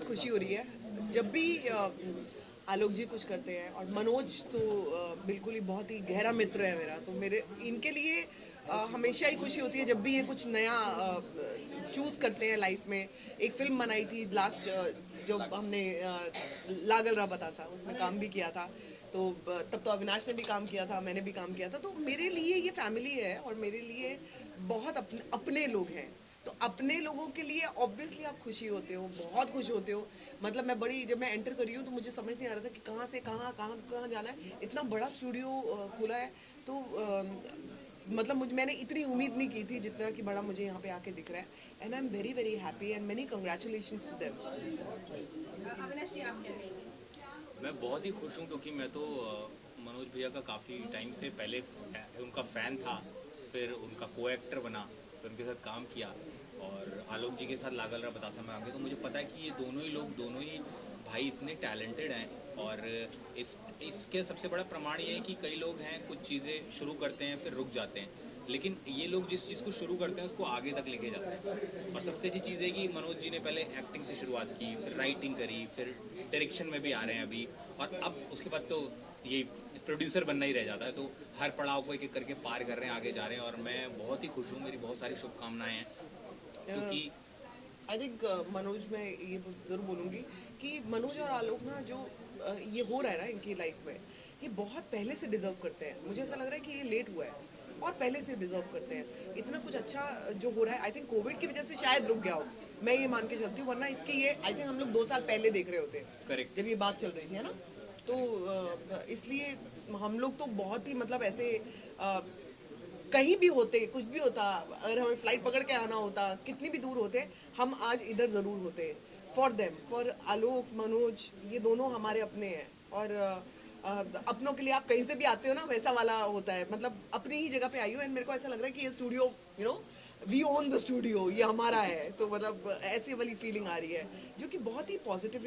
खुशी हो रही है जब भी आलोक जी कुछ करते हैं, और मनोज तो बिल्कुल ही बहुत ही गहरा मित्र है मेरा, तो मेरे इनके लिए हमेशा ही खुशी होती है जब भी ये कुछ नया चूज करते हैं लाइफ में। एक फिल्म बनाई थी लास्ट, जो हमने लागल रहा बतासा, उसमें काम भी किया था। तो तब तो अविनाश ने भी काम किया था, मैंने भी काम किया था, तो मेरे लिए ये फैमिली है और मेरे लिए बहुत अपने अपने लोग हैं। तो अपने लोगों के लिए ऑब्वियसली आप खुशी होते हो, बहुत खुश होते हो। मतलब मैं बड़ी, जब मैं एंटर करी हूँ तो मुझे समझ नहीं आ रहा था कि कहाँ से कहाँ कहाँ कहाँ जाना है। इतना बड़ा स्टूडियो खुला है, तो मतलब मैंने इतनी उम्मीद नहीं की थी जितना कि बड़ा मुझे यहाँ पे आके दिख रहा है। And I am very very happy and many congratulations to them. Avinash ji, आप क्या कहेंगे? मैं बहुत ही खुश हूँ क्योंकि मैं तो मनोज भैया का काफ़ी टाइम से पहले उनका फ़ैन था, फिर उनका को एक्टर बना, फिर उनके साथ काम किया और आलोक जी के साथ लागल रहा बतासा में काम किया। तो मुझे पता है कि ये दोनों ही लोग, दोनों ही भाई इतने टैलेंटेड हैं। और इसके सबसे बड़ा प्रमाण ये है कि कई लोग हैं कुछ चीज़ें शुरू करते हैं फिर रुक जाते हैं, लेकिन ये लोग जिस चीज़ को शुरू करते हैं उसको आगे तक लेके जाते हैं। और सबसे अच्छी चीज़ है कि मनोज जी ने पहले एक्टिंग से शुरुआत की, फिर राइटिंग करी, फिर डायरेक्शन में भी आ रहे हैं अभी, और अब उसके बाद तो ये प्रोड्यूसर बनना ही रह जाता है। तो हर पड़ाव को एक एक करके पार कर रहे हैं, आगे जा रहे हैं, और मैं बहुत ही खुश हूँ। मेरी बहुत सारी शुभकामनाएं हैं क्योंकि आई थिंक मनोज, मैं ये ज़रूर बोलूँगी कि मनोज और आलोक ना, जो ये हो रहा है ना इनकी लाइफ में, ये बहुत पहले से डिज़र्व करते हैं। मुझे ऐसा लग रहा है कि ये लेट हुआ है और पहले से डिज़र्व करते हैं। इतना कुछ अच्छा जो हो रहा है, आई थिंक कोविड की वजह से शायद रुक गया हो, मैं ये मान के चलती हूँ, वरना इसकी ये आई थिंक हम लोग 2 साल पहले देख रहे होते करेक्ट। जब ये बात चल रही थी, है ना। तो इसलिए हम लोग तो बहुत ही मतलब ऐसे कहीं भी होते, कुछ भी होता, अगर हमें फ्लाइट पकड़ के आना होता, कितनी भी दूर होते, हम आज इधर ज़रूर होते। फॉर देम, फॉर आलोक, मनोज, ये दोनों हमारे अपने हैं। और अपनों के लिए आप कहीं से भी आते हो ना, वैसा वाला होता है। मतलब अपनी ही जगह पे आई हो, एंड मेरे को ऐसा लग रहा है कि ये studio, you know, we own the studio, ये हमारा है। तो मतलब ऐसी वाली फीलिंग आ रही है, जो कि बहुत ही पॉजिटिव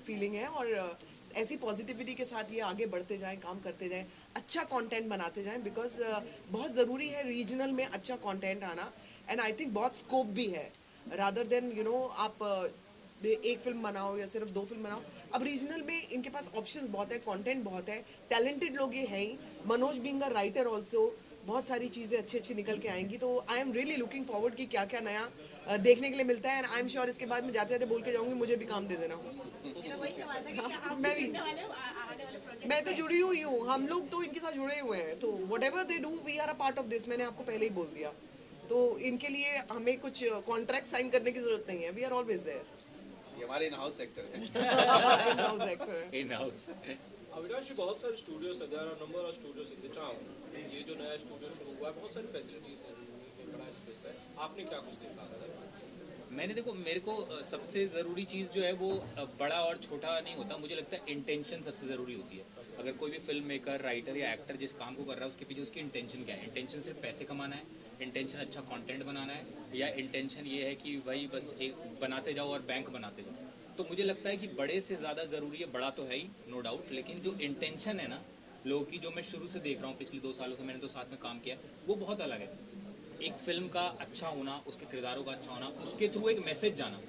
फीलिंग है। और ऐसी पॉजिटिविटी के साथ ये आगे बढ़ते जाएं, काम करते जाएं, अच्छा कंटेंट बनाते जाएं, बिकॉज बहुत ज़रूरी है रीजनल में अच्छा कंटेंट आना। एंड आई थिंक बहुत स्कोप भी है, रादर देन यू नो आप एक फिल्म बनाओ या सिर्फ 2 फिल्म बनाओ। अब रीजनल में इनके पास ऑप्शंस बहुत है, कंटेंट बहुत है, टैलेंटेड लोग ये हैं ही। Manoj being a writer also, बहुत सारी चीज़ें अच्छी अच्छी निकल के आएंगी। तो I am really looking forward कि क्या क्या नया देखने के लिए मिलता है। एंड आई एम श्योर इसके बाद में जाते जाते बोल के जाऊंगी, मुझे भी काम दे देना। मेरा वही सवाल था कि क्या आप भी मैं भी, जुड़ने वाले हो आने वाले प्रोजेक्ट मैं तो में? जुड़ी हुई हूँ, हम लोग तो इनके साथ जुड़े हुए हैं। तो whatever they do, we are a part of this, मैंने आपको पहले ही बोल दिया। तो इनके लिए हमें कुछ कॉन्ट्रैक्ट साइन करने की जरूरत नहीं है, वी आर ऑलवेज देयर। ये हमारे इन हाउस सेक्टर है। In house actor. In house. Avinash ji, बहुत सारे स्टूडियोज है, there are number of studios in the town. ये जो नया स्टूडियो शुरू हुआ है, बहुत सारी फैसिलिटीज हैं, ये बड़ा स्पेस है। आपने क्या कुछ देखा था? मैंने देखो, मेरे को सबसे ज़रूरी चीज़ जो है वो बड़ा और छोटा नहीं होता। मुझे लगता है इंटेंशन सबसे ज़रूरी होती है। अगर कोई भी फिल्म मेकर, राइटर या एक्टर जिस काम को कर रहा है उसके पीछे उसकी इंटेंशन क्या है। इंटेंशन सिर्फ पैसे कमाना है, इंटेंशन अच्छा कंटेंट बनाना है, या इंटेंशन ये है कि भाई बस एक बनाते जाओ और बैंक बनाते जाओ। तो मुझे लगता है कि बड़े से ज़्यादा ज़रूरी है, बड़ा तो है ही नो डाउट, लेकिन जो इंटेंशन है ना लोगों की, जो मैं शुरू से देख रहा हूँ पिछले 2 सालों से, मैंने तो साथ में काम किया, वो बहुत अलग है। एक फिल्म का अच्छा होना, उसके किरदारों का अच्छा होना, उसके थ्रू एक मैसेज जाना,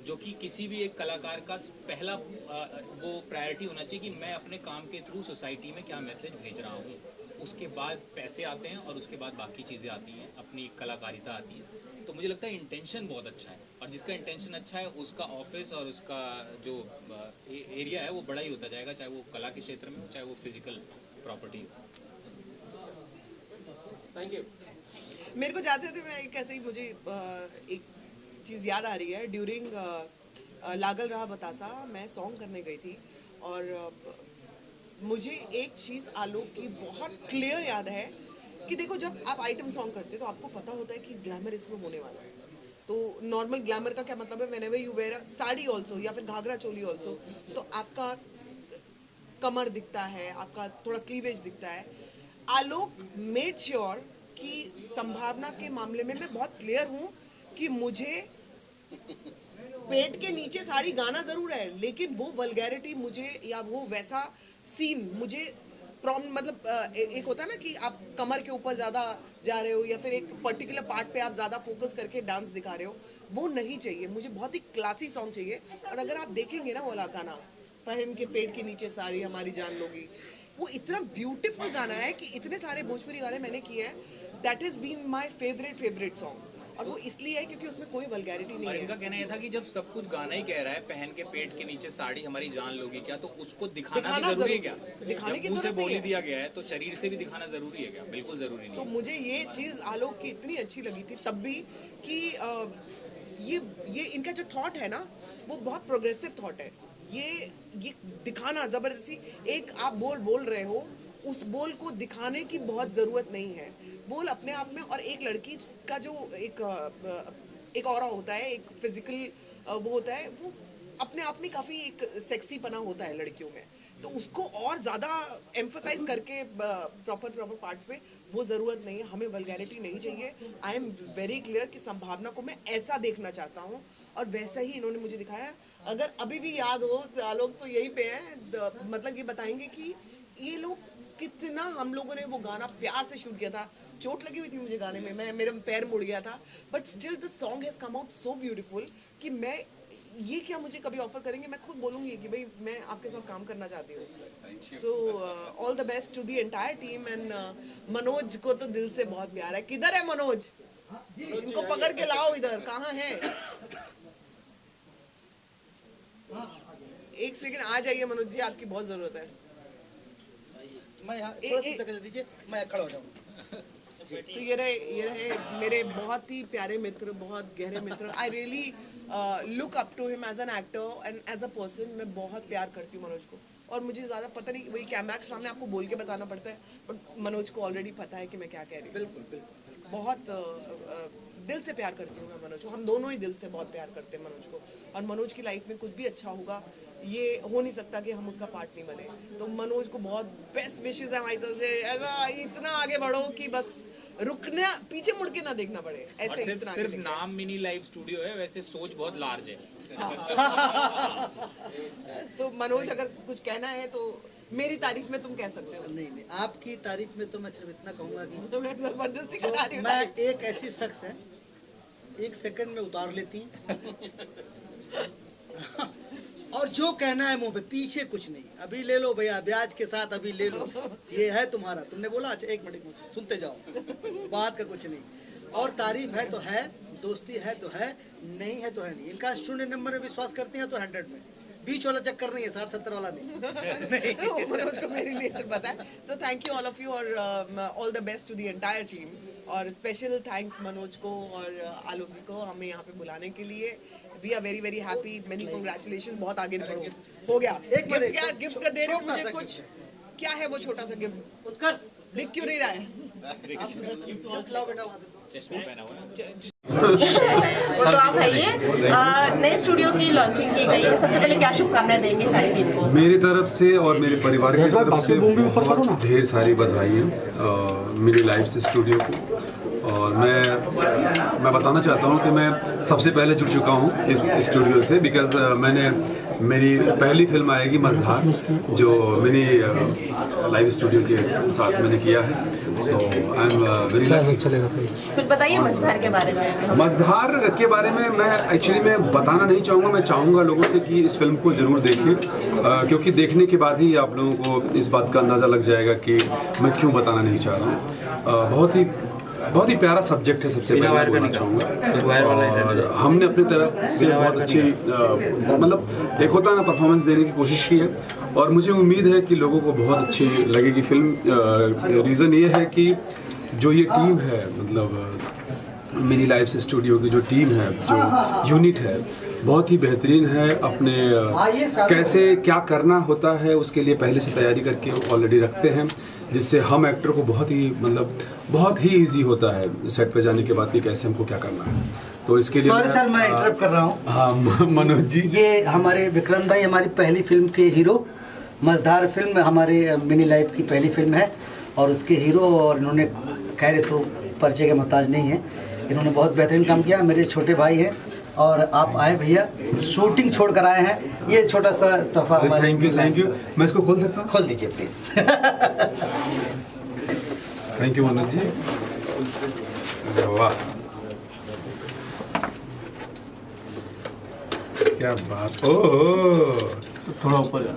जो कि किसी भी एक कलाकार का पहला वो प्रायोरिटी होना चाहिए कि मैं अपने काम के थ्रू सोसाइटी में क्या मैसेज भेज रहा हूँ। उसके बाद पैसे आते हैं और उसके बाद बाकी चीज़ें आती हैं, अपनी कलाकारिता आती है। तो मुझे लगता है इंटेंशन बहुत अच्छा है, और जिसका इंटेंशन अच्छा है उसका ऑफिस और उसका जो एरिया है वो बड़ा ही होता जाएगा, चाहे वो कला के क्षेत्र में हो, चाहे वो फिजिकल प्रॉपर्टी हो। Thank you. मेरे को जाते थे, मैं एक ऐसे ही, मुझे एक चीज़ याद आ रही है। ड्यूरिंग लागल रहा बतासा, मैं सॉन्ग करने गई थी, और मुझे एक चीज़ आलोक की बहुत क्लियर याद है कि देखो, जब आप आइटम सॉन्ग करते हो तो आपको पता होता है कि ग्लैमर इसमें होने वाला है। तो नॉर्मल ग्लैमर का क्या मतलब है, whenever you wear sari also या फिर घाघरा चोली ऑल्सो, तो आपका कमर दिखता है, आपका थोड़ा क्लीवेज दिखता है। आलोक मेड श्योर कि संभावना के मामले में मैं बहुत क्लियर हूँ कि मुझे पेट के नीचे साड़ी गाना जरूर है, लेकिन वो वल्गैरिटी मुझे, या वो वैसा सीन मुझे मतलब एक होता है ना कि आप कमर के ऊपर ज़्यादा जा रहे हो या फिर एक पर्टिकुलर पार्ट पे आप ज़्यादा फोकस करके डांस दिखा रहे हो, वो नहीं चाहिए। मुझे बहुत ही क्लासी सॉन्ग चाहिए। और अगर आप देखेंगे ना वो वाला गाना, पहन के पेट के नीचे साड़ी हमारी जान लोगी, वो इतना ब्यूटीफुल गाना है कि इतने सारे भोजपुरी गाने मैंने किए हैं, that is been my favourite song. और वो इसलिए है क्योंकि उसमें कोई वल्गैरिटी नहीं और है। इनका कहना यह था कि जब सब कुछ गाना ही कह रहा है, पहन के पेट के नीचे साड़ी हमारी जान लोगी क्या, तो उसको दिखाना भी जरूरी है क्या? दिखाने की जब मुंह से जरूरत नहीं बोली है। दिया गया है तो शरीर से भी दिखाना जरूरी है क्या? बिल्कुल जरूरी नहीं तो है। मुझे ये चीज़ आलोक की इतनी अच्छी लगी थी तब भी कि ये इनका जो थॉट है ना, वो बहुत प्रोग्रेसिव थॉट है। ये दिखाना ज़बरदस्ती, एक आप बोल रहे हो, उस बोल को दिखाने की बहुत ज़रूरत नहीं है। बोल अपने आप में, और एक लड़की का जो एक ऑरा होता है, एक फिजिकल वो होता है, वो अपने आप में काफ़ी एक सेक्सी पना होता है लड़कियों में, तो उसको और ज़्यादा एम्फोसाइज करके प्रॉपर पार्ट्स पे वो ज़रूरत नहीं है। हमें वल्गैरिटी नहीं चाहिए। आई एम वेरी क्लियर कि संभावना को मैं ऐसा देखना चाहता हूँ और वैसा ही इन्होंने मुझे दिखाया। अगर अभी भी याद हो तो आलोक तो यहीं पे है, मतलब ये बताएंगे कि ये लोग कितना, हम लोगों ने वो गाना प्यार से शूट किया था। चोट लगी हुई थी मुझे गाने में, मेरा पैर मुड़ गया था, but still the song has come out so beautiful कि मैं ये क्या मुझे कभी ऑफर करेंगे, मैं खुद बोलूँगी कि भाई मैं आपके साथ काम करना चाहती हूँ। So all the best to the entire team. And Manoj को तो दिल से बहुत प्यार है। किधर है मनोज? इनको पकड़ के लाओ इधर, कहाँ है? एक सेकंड आ जाइए मनोज जी, आपकी बहुत जरूरत है। मैं यहाँ थोड़ा सा जगह दे दीजिए, मैं खड़ा हो जाऊँ। तो ये रहे मेरे बहुत ही प्यारे मित्र, बहुत गहरे मित्र। I really look up to him as an actor and as a person. मैं बहुत प्यार करती हूँ मनोज को, और मुझे ज़्यादा पता नहीं, वही कैमरा के सामने आपको बोल के बताना पड़ता है, बट मनोज को ऑलरेडी पता है कि मैं क्या कह रही हूँ। बिल्कुल बहुत दिल से प्यार करती हूँ मैं मनोज को। हम दोनों ही दिल से बहुत प्यार करते हैं मनोज को, और मनोज की लाइफ में कुछ भी अच्छा होगा, ये हो नहीं सकता कि हम उसका पार्ट नहीं बने। तो मनोज को बहुत बेस्ट विशेस है हमारी तरफ से। ऐसा इतना आगे बढ़ो कि बस रुकना, पीछे मुड़ के ना देखना पड़े, ऐसे इतना सिर्फ नाम मिनी लाइव स्टूडियो है, वैसे सोच बहुत लार्ज है। सो मनोज, अगर कुछ कहना है तो मेरी तारीफ में तुम कह सकते हो। नहीं, आपकी तारीफ में तो मैं सिर्फ इतना कहूँगा कि मैं जबरदस्ती करा रही हूँ। मैं एक ऐसी शख्स है, 1 सेकंड में उतार लेती और जो कहना है मुंह पे, पीछे कुछ नहीं। अभी ले लो भैया, ब्याज के साथ अभी ले लो, ये है तुम्हारा। तुमने बोला, अच्छा 1 मिनट सुनते जाओ, बात का कुछ नहीं। और तारीफ है तो है, दोस्ती है तो है, नहीं है तो है नहीं। इनका 0 नंबर में विश्वास करते हैं तो 100 में, बीच वाला चक्कर नहीं है, 60-70 वाला नहीं। मनोज को मेरी नेचर पता है। So thank you all of you, और all the best to the entire team. और स्पेशल थैंक्स मनोज को और आलोक जी को हमें यहाँ पे बुलाने के लिए। We are very very happy, many congratulation. बहुत आगे बढ़ो, हो गया। गिफ्ट क्या गिफ्ट कर दे रहे हो मुझे कुछ? क्या है वो छोटा सा गिफ्ट? उत्कर्ष दिख क्यों नहीं रहा है? लाओ बेटा वहाँ से। चश्मा पहना हुआ है। वो तो आप आइए। नए स्टूडियो की लॉन्चिंग की गई है, सबसे पहले क्या शुभकामनाएं देंगे सारी टीम को? मेरी तरफ से और मेरे परिवार की तरफ से बहुत ढेर सारी बधाइयाँ मिनी लाइव से स्टूडियो को। और मैं बताना चाहता हूँ कि मैं सबसे पहले जुड़ चुका हूँ इस स्टूडियो से, बिकॉज मेरी पहली फिल्म आएगी मझधार, जो मिनी लाइव स्टूडियो के साथ मैंने किया है। तो आई एम वेरी कुछ बताइए मझधार के बारे में। मझधार के बारे में मैं एक्चुअली बताना नहीं चाहूँगा। मैं चाहूँगा लोगों से कि इस फिल्म को ज़रूर देखें, क्योंकि देखने के बाद ही आप लोगों को इस बात का अंदाज़ा लग जाएगा कि मैं क्यों बताना नहीं चाह रहा हूँ। बहुत ही प्यारा सब्जेक्ट है, सबसे पहले बोलना चाहूँगा। और हमने अपनी तरफ से बहुत अच्छी मतलब एक होता है ना, परफॉर्मेंस देने की कोशिश की है, और मुझे उम्मीद है कि लोगों को बहुत अच्छी लगेगी फिल्म। रीज़न ये है कि जो ये टीम है, मतलब मिनी लाइव से स्टूडियो की जो टीम है, जो यूनिट है, बहुत ही बेहतरीन है। अपने कैसे क्या करना होता है उसके लिए पहले से तैयारी करके ऑलरेडी रखते हैं, जिससे हम एक्टर को बहुत ही इजी होता है सेट पे जाने के बाद कि कैसे हमको क्या करना है। तो इसके लिए सॉरी सर, मैं इंटरप्ट कर रहा हूँ। हाँ मनोज जी, ये हमारे विक्रांत भाई हमारी पहली फिल्म के हीरो। मझधार फिल्म हमारे मिनी लाइफ की पहली फिल्म है और उसके हीरो, और इन्होंने खैर तो परिचय के मोहताज नहीं है, इन्होंने बहुत बेहतरीन काम किया। मेरे छोटे भाई हैं और आप आए भैया, शूटिंग छोड़ कर आए हैं, ये छोटा सा तोहफा हमारे। Thank you. मैं इसको खोल सकता हूँ? खोल दीजिए please. Thank you Manoj ji. वाह, क्या बात, ओह थोड़ा ऊपर जा।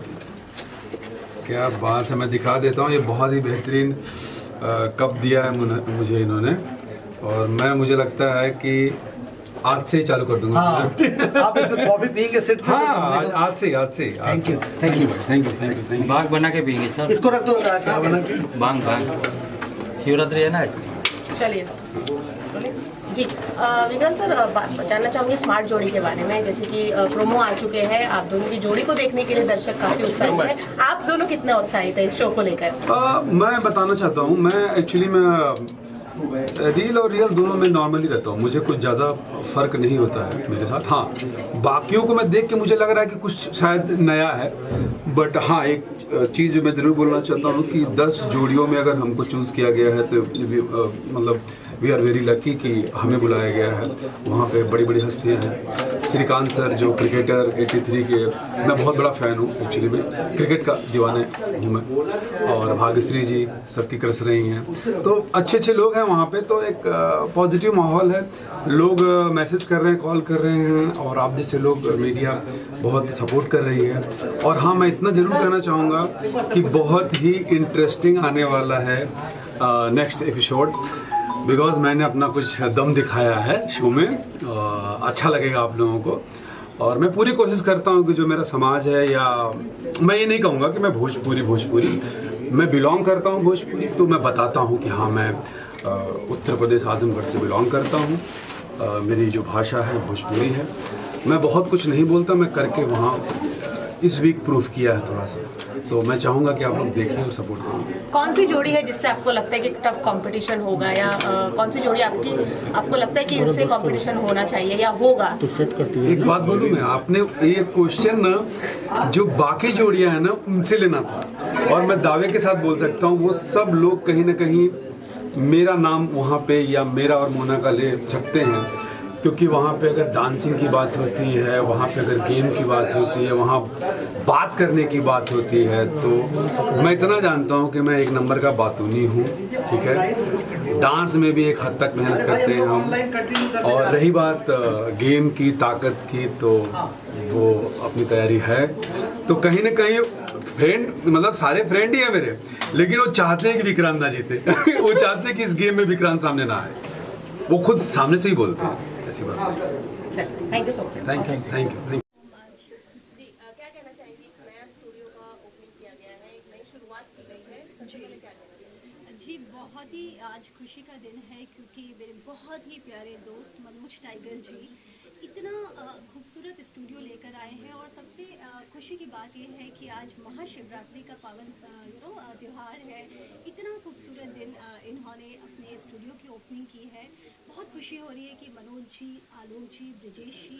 क्या बात है, मैं दिखा देता हूँ। ये बहुत ही बेहतरीन कप दिया है मुझे इन्होंने, और मुझे लगता है कि आज से ही चालू कर दूंगा। हाँ, आप इसमें कॉफी पियेंगे सेट पे? हाँ, आज से ही। Thank you. बाग बना के पियेंगे सर। इसको रख दो। क्या बना के? बांग शिवरात्रि है ना। चलिए जी, विक्रांत सर, जानना चाहूंगी स्मार्ट जोड़ी के बारे में। जैसे कि प्रोमो आ चुके हैं, आप दोनों की जोड़ी को देखने के लिए दर्शक काफी उत्साहित हैं। आप दोनों कितने उत्साहित हैं इस शो को लेकर? मैं बताना चाहता हूँ, मैं एक्चुअली रील और रियल दोनों में नॉर्मली रहता हूँ। मुझे कुछ ज़्यादा फर्क नहीं होता है मेरे साथ। हाँ, बाकियों को मैं देख के मुझे लग रहा है कि कुछ शायद नया है, बट हाँ, एक चीज़ मैं ज़रूर बोलना चाहता हूँ कि 10 जोड़ियों में अगर हमको चूज़ किया गया है तो मतलब वी आर वेरी लकी कि हमें बुलाया गया है। वहाँ पे बड़ी बड़ी हस्तियाँ हैं। श्रीकांत सर जो क्रिकेटर 83 के, मैं बहुत बड़ा फ़ैन हूँ एक्चुअली में, क्रिकेट का दीवाने हूँ मैं। और भाग्यश्री जी सबकी क्रस रही हैं, तो अच्छे लोग हैं वहाँ पे। तो एक पॉजिटिव माहौल है, लोग मैसेज कर रहे हैं, कॉल कर रहे हैं, और आप जैसे लोग, मीडिया बहुत सपोर्ट कर रही है। और हाँ, मैं इतना ज़रूर कहना चाहूँगा कि बहुत ही इंटरेस्टिंग आने वाला है नेक्स्ट एपिसोड, बिकॉज मैंने अपना कुछ दम दिखाया है शो में। अच्छा लगेगा आप लोगों को, और मैं पूरी कोशिश करता हूँ कि जो मेरा समाज है, या मैं ये नहीं कहूँगा कि मैं भोजपुरी मैं बिलोंग करता हूँ भोजपुरी, तो मैं बताता हूँ कि हाँ, मैं उत्तर प्रदेश आजमगढ़ से बिलोंग करता हूँ। मेरी जो भाषा है भोजपुरी है। मैं बहुत कुछ नहीं बोलता, मैं करके वहाँ इस वीक प्रूफ किया है थोड़ा सा। तो मैं चाहूँगा कि आप लोग देखें और सपोर्ट करें। कौन सी जोड़ी है जिससे आपको लगता है कि टफ कंपटीशन होगा, या कौन सी जोड़ी आपको लगता है कि इनसे कंपटीशन होना चाहिए या होगा? एक बात बोलूँ मैं, आपने ये क्वेश्चन ना जो बाकी जोड़ियाँ हैं ना उनसे लेना था, और मैं दावे के साथ बोल सकता हूँ वो सब लोग कहीं ना कहीं मेरा नाम वहाँ पे या मेरा और मोना का ले सकते हैं, क्योंकि वहाँ पे अगर डांसिंग की बात होती है, वहाँ पे अगर गेम की बात होती है, वहाँ बात करने की बात होती है, तो मैं इतना जानता हूँ कि मैं एक नंबर का बातूनी हूँ। ठीक है, डांस में भी एक हद तक मेहनत करते हैं हम, और रही बात गेम की ताकत की, तो वो अपनी तैयारी है। तो कहीं ना कहीं फ्रेंड, मतलब सारे फ्रेंड ही है मेरे, लेकिन वो चाहते हैं कि विक्रांत ना जीते। वो चाहते हैं कि इस गेम में विक्रांत सामने ना आए, वो खुद सामने से ही बोलते हैं। ऐसी बात नहीं। Thank you so much. Thank you. क्या कहना चाहेंगे? नया स्टूडियो का ओपनिंग किया गया है, एक नई शुरुआत की गई है, सबसे पहले क्या कहेंगे? जी, बहुत ही आज खुशी का दिन है, क्योंकि मेरे बहुत ही प्यारे दोस्त मनोज टाइगर जी इतना खूबसूरत स्टूडियो लेकर आए हैं। और सबसे खुशी की बात यह है कि आज महाशिवरात्रि का पावन त्यौहार है। इतना खूबसूरत दिन इन्होंने अपने स्टूडियो की ओपनिंग की है। बहुत खुशी हो रही है कि मनोज जी, आलोक जी, ब्रिजेश जी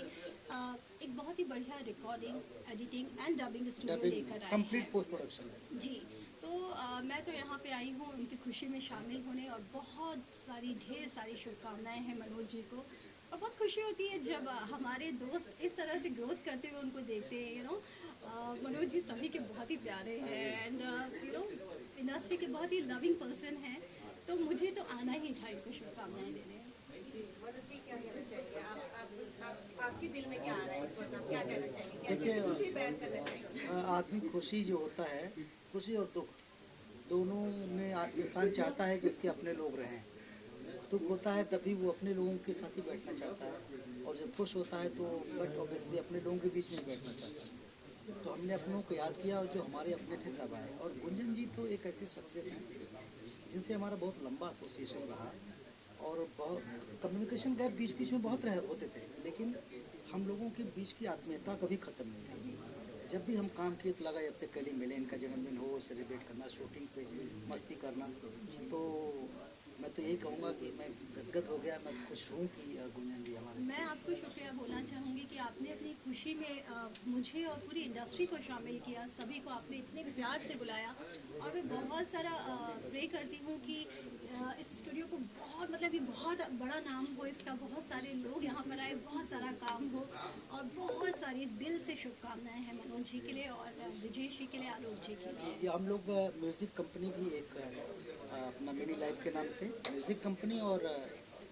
एक बहुत ही बढ़िया recording, editing and dubbing studio लेकर आए हैं। कंप्लीट पोस्ट प्रोडक्शन जी, तो मैं तो यहाँ पे आई हूँ उनकी खुशी में शामिल होने, और ढेर सारी शुभकामनाएं हैं मनोज जी को। और बहुत खुशी होती है जब हमारे दोस्त इस तरह से ग्रोथ करते हुए उनको देखते हैं। मनोज जी सभी के बहुत ही प्यारे हैं, एंड इंडस्ट्री के बहुत ही लविंग पर्सन हैं, तो मुझे तो आना ही था इनको शुभकामनाएं देने। मनोज जी, क्या कहना चाहिए? आपके दिल में क्या आ रहा है इस वक्त? आप क्या कहना चाहेंगे? क्या खुशी बयान करना चाहेंगे? आदमी खुशी जो होता है, खुशी और दुख दोनों में इंसान चाहता है कि उसके अपने लोग रहें। दुख होता है तभी वो अपने लोगों के साथ ही बैठना चाहता है, और जब खुश होता है तो बट ऑब्वियसली अपने लोगों के बीच में बैठना चाहता है। तो हमने अपनों को याद किया, और जो हमारे अपने थे सब आए। और गुंजन जी तो एक ऐसी शख्सियत हैं जिनसे हमारा बहुत लंबा एसोसिएशन रहा, और बहुत कम्युनिकेशन गैप बीच बीच में बहुत होते थे, लेकिन हम लोगों के बीच की आत्मीयता कभी ख़त्म नहीं हुई। जब भी हम काम किए तो लगा जब से कल ही मिले, इनका जन्मदिन हो, सेलिब्रेट करना, शूटिंग पे मस्ती करना। तो मैं तो यही कहूँगा कि मैं गदगद हो गया, मैं खुश हूँ कि गुंजन जी हमारे। मैं आपको शुक्रिया बोलना चाहूँगी कि आपने अपनी खुशी में मुझे और पूरी इंडस्ट्री को शामिल किया, सभी को आपने इतने प्यार से बुलाया। और मैं बहुत सारा प्रे करती हूँ कि इस स्टूडियो को बहुत बहुत मतलब ये बहुत बड़ा नाम हो इसका, बहुत सारे लोग यहाँ पर आए, बहुत सारा काम हो, और बहुत सारी दिल से शुभकामनाएं हैं मनोज जी के लिए और ब्रिजेश जी के लिए, आलोक जी के लिए। ये हम लोग म्यूज़िक कंपनी भी एक अपना मिनी लाइफ के नाम से म्यूज़िक कंपनी और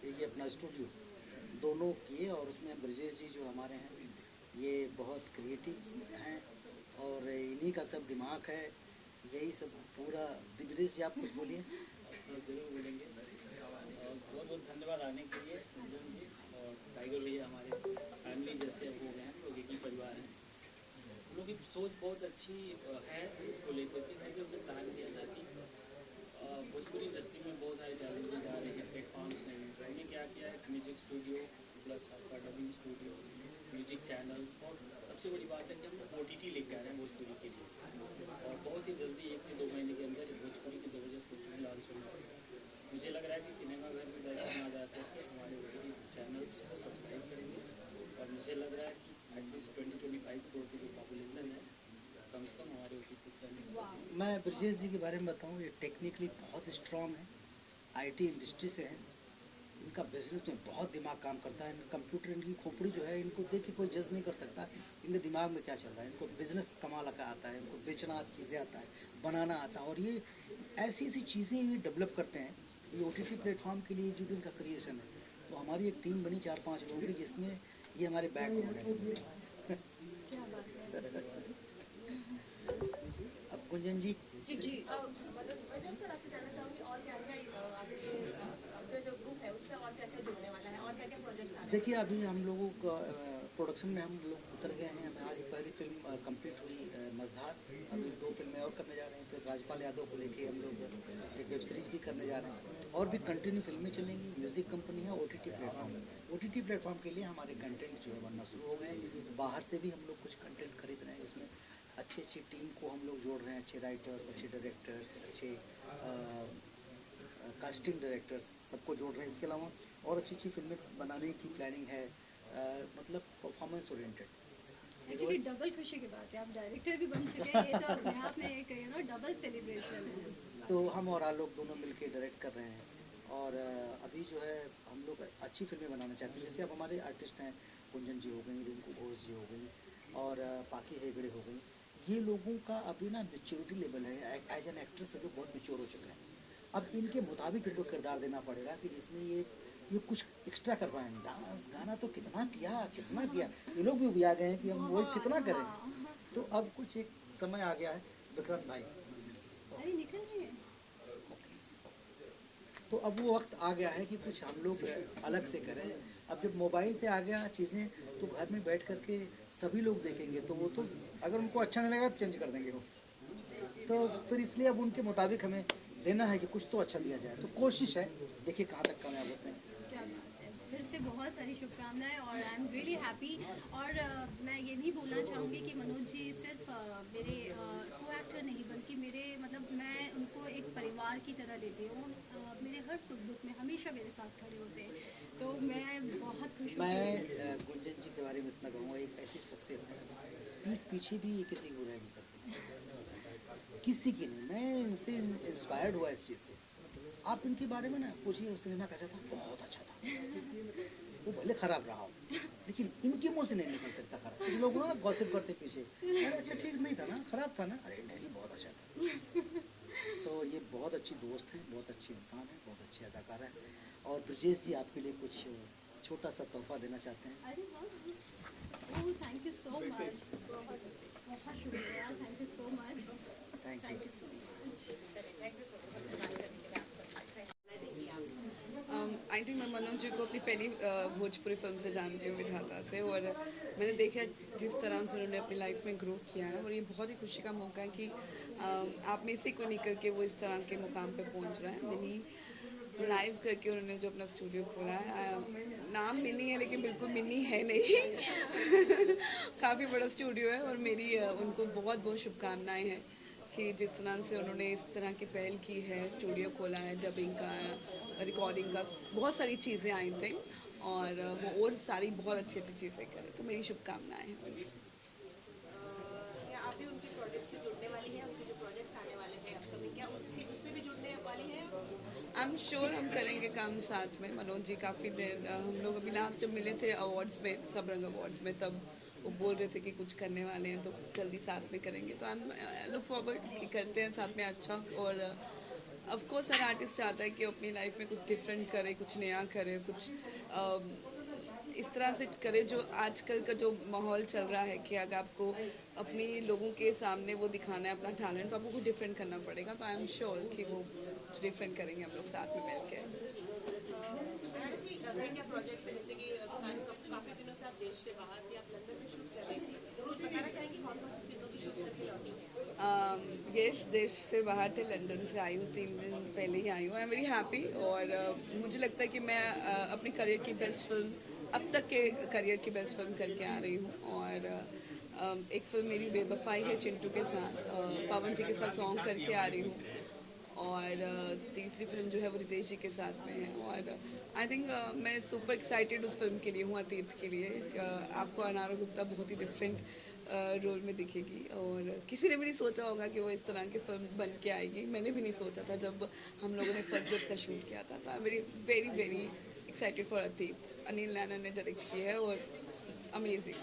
ये अपना स्टूडियो दोनों किए, और उसमें ब्रजेश जी जो हमारे हैं ये बहुत क्रिएटिव हैं और इन्हीं का सब दिमाग है, यही सब पूरा। ब्रजेश जी आप कुछ बोलिए। जरूर बोलेंगे। बहुत बहुत धन्यवाद आने के लिए गुंजन जी, और टाइगर भैया हमारे फैमिली जैसे हो गए हैं, लोग एक ही परिवार हैं। हम लोग की सोच बहुत अच्छी है इसको लेकर के, क्योंकि हमने प्लान किया था कि भोजपुरी इंडस्ट्री में बहुत सारे चैलेंजेस आ रहे हैं, प्लेटफॉर्म्स नहीं। हमने क्या किया है, म्यूजिक स्टूडियो प्लस आपका डबिंग स्टूडियो, म्यूजिक चैनल्स, और सबसे बड़ी बात है कि हम OTT लेके आ रहे हैं भोजपुरी के लिए, और बहुत ही जल्दी 1 से 2 महीने के अंदर भोजपुरी की ज़बरदस्त फिल्म लॉन्च होने वाली है। मुझे लग रहा है कि सिनेमाघर में दर्शक आ जाते हैं हमारे OTT चैनल्स को सब्सक्राइब करेंगे, और मुझे लग रहा है कि एटलीस्ट 20-25 करोड़ की जो पॉपुलेशन है कम से कम हमारे OTT चैनल। मैं ब्रजेश जी के बारे में बताऊं, ये टेक्निकली बहुत स्ट्रॉन्ग है, IT इंडस्ट्री से हैं, इनका बिजनेस में बहुत दिमाग काम करता है। कंप्यूटर इनकी खोपड़ी जो है, इनको देख के कोई जज नहीं कर सकता इनके दिमाग में क्या चल रहा है। इनको बिजनेस कमाल का आता है, इनको बेचना चीज़ें आता है, बनाना आता है, और ये ऐसी ऐसी चीज़ें ये डेवलप करते हैं। ये OTT प्लेटफॉर्म के लिए जो इनका क्रिएशन है, तो हमारी एक टीम बनी 4-5 लोगों की, जिसमें ये हमारे बैकबोन है सब। अब गुंजन जी। देखिए अभी हम लोगों का प्रोडक्शन में हम लोग उतर गए हैं। हमारी पहली फिल्म कंप्लीट हुई मझधार, अभी 2 फिल्में और करने जा रहे हैं। फिर राजपाल यादव को लेके हम लोग एक वेब सीरीज भी करने जा रहे हैं, और भी कंटिन्यू फिल्में चलेंगी। म्यूज़िक कंपनी है, OTT प्लेटफॉर्म के लिए हमारे कंटेंट जो है बनना शुरू हो गए। बाहर से भी हम लोग कुछ कंटेंट खरीद रहे हैं, जिसमें अच्छी टीम को हम लोग जोड़ रहे हैं, अच्छे राइटर्स, अच्छे डायरेक्टर्स, अच्छे कास्टिंग डायरेक्टर्स, सबको जोड़ रहे हैं। इसके अलावा और अच्छी फिल्में बनाने की प्लानिंग है, मतलब परफॉर्मेंस ओरिएंटेड। एक्चुअली डबल खुशी की बात है, आप डायरेक्टर भी बन चुके हैं, ये तो अपने आप में एक डबल सेलिब्रेशन है। तो हम और आप लोग दोनों मिलके डायरेक्ट कर रहे हैं, और अभी जो है हम लोग अच्छी फिल्में बनाना चाहते हैं। जैसे अब हमारे आर्टिस्ट हैं, गुंजन जी हो गई, रिंकू घोष जी हो गई, और पाकी हेगड़े हो गई। ये लोगों का अभी ना मेच्योरिटी लेवल है, एज एन एक्टर से लोग बहुत मेच्योर हो चुके हैं। अब इनके मुताबिक इनको किरदार देना पड़ेगा कि जिसमें ये कुछ एक्स्ट्रा कर पाएँ। डांस गाना तो कितना किया, ये लोग भी उबिया गए हैं कि हम वो कितना करें। तो अब कुछ एक समय आ गया है। विक्रांत भाई अरे निकल रही है। तो अब वो वक्त आ गया है कि कुछ हम लोग अलग से करें। अब जब मोबाइल पे आ गया चीज़ें, तो घर में बैठ करके सभी लोग देखेंगे, तो वो तो अगर उनको अच्छा नहीं लगेगा तो चेंज कर देंगे वो। तो फिर इसलिए अब उनके मुताबिक हमें देना है कि कुछ तो अच्छा दिया जाए। तो कोशिश है, देखिए कहाँ तक कामयाब होते हैं। क्या बात है, फिर से बहुत सारी शुभकामनाएं, और आई एम रियली हैप्पी। और मैं ये भी बोलना चाहूँगी कि मनोज जी सिर्फ मेरे को एक्टर नहीं, बल्कि मेरे मतलब मैं उनको एक परिवार की तरह लेती हूँ। मेरे हर सुख दुख में हमेशा मेरे साथ खड़े होते हैं, तो मैं बहुत खुश हूँ। मैं गुंजन जी के बारे में इतना कहूँगा, एक ऐसी शख्सियत है, पीठ पीछे भी ये किसी की बुराई नहीं करती, किसी की नहीं। मैं इनसे इंस्पायर्ड हुआ इस चीज़ से। आप इनके बारे में ना पूछिए, उस सिनेमा कैसा था, बहुत अच्छा था, वो भले ख़राब रहा हो, लेकिन इनके मुँह से नहीं निकल सकता खराब। कुछ लोग ना गॉसिप करते पीछे, अरे अच्छा ठीक नहीं था ना, ख़राब था ना, अरे नहीं बहुत अच्छा था। तो ये बहुत अच्छी दोस्त हैं, बहुत अच्छी इंसान है, बहुत अच्छी अदाकारा है। और ब्रजेश जी आपके लिए कुछ छोटा सा तोहफा देना चाहते हैं। अरे वाह, oh thank you so much, बहुत शुक्रिया, thank you so much, thank you so much. I think मैं मनोज जी को अपनी पहली भोजपुरी फिल्म से जानती हूँ, विधाता से, और मैंने देखा जिस तरह से उन्होंने अपनी लाइफ में ग्रो किया है, और ये बहुत ही खुशी का मौका है कि आप में से कोई निकल के वो इस तरह के मुकाम पे पहुँच रहा है। मिनी लाइव करके उन्होंने जो अपना स्टूडियो खोला है, नाम मिनी है लेकिन बिल्कुल मिनी है नहीं काफ़ी बड़ा स्टूडियो है, और मेरी उनको बहुत बहुत शुभकामनाएँ हैं कि जिस तरह से उन्होंने इस तरह की पहल की है, स्टूडियो खोला है, डबिंग का, रिकॉर्डिंग का, बहुत सारी चीज़ें आई थी, और वो और सारी बहुत अच्छी अच्छी चीज़ें करें। तो मेरी शुभकामनाएँ हैं। आप भी उनके प्रोजेक्ट से जुड़ने वाली हैं, उनके जो प्रोजेक्ट्स आने वाले हैं अपकमिंग, क्या उससे भी जुड़ने वाली हैं? आई एम श्योर हम करेंगे काम साथ में। मनोज जी काफ़ी देर हम लोग अभी लास्ट जब मिले थे अवार्ड्स में, सब रंग अवार्ड्स में, तब वो बोल रहे थे कि कुछ करने वाले हैं तो जल्दी साथ में करेंगे। तो आई लुक फॉरवर्ड कि करते हैं साथ में अच्छा। और ऑफ कोर्स हर आर्टिस्ट चाहता है कि अपनी लाइफ में कुछ डिफरेंट करे, कुछ नया करे, कुछ इस तरह से करे जो आजकल का जो माहौल चल रहा है कि अगर आपको अपनी लोगों के सामने वो दिखाना है अपना टैलेंट तो आपको कुछ डिफरेंट करना पड़ेगा। तो आई एम श्योर कि वो कुछ डिफरेंट करेंगे हम लोग साथ में मिल के। जैसे कि काफी दिनों से आप देश से बाहर थे, आप लंदन में शूट कर रही थी, तो बताना चाहेंगे कौन कौन सी फिल्मों की शूट करके लौटी हैं? यस, देश से बाहर थे, लंदन से आई हूँ, 3 दिन पहले ही आई हूँ। आई एम वेरी हैप्पी। और मुझे लगता है कि मैं अपने करियर की बेस्ट फिल्म, अब तक के करियर की बेस्ट फिल्म करके आ रही हूँ। और एक फिल्म मेरी बेवफाई है चिंटू के साथ, पवन जी के साथ सॉन्ग करके आ रही हूँ। और तीसरी फिल्म जो है वो रितेश जी के साथ में है। और आई थिंक मैं सुपर एक्साइटेड उस फिल्म के लिए हूँ, अतीत के लिए। आपको अनारा गुप्ता बहुत ही डिफरेंट रोल में दिखेगी और किसी ने भी नहीं सोचा होगा कि वो इस तरह की फिल्म बन के आएगी। मैंने भी नहीं सोचा था जब हम लोगों ने फर्स्ट डेट का शूट किया था। तो I am very very excited for अतीत। अनिल नैना ने डायरेक्ट किया है और amazing.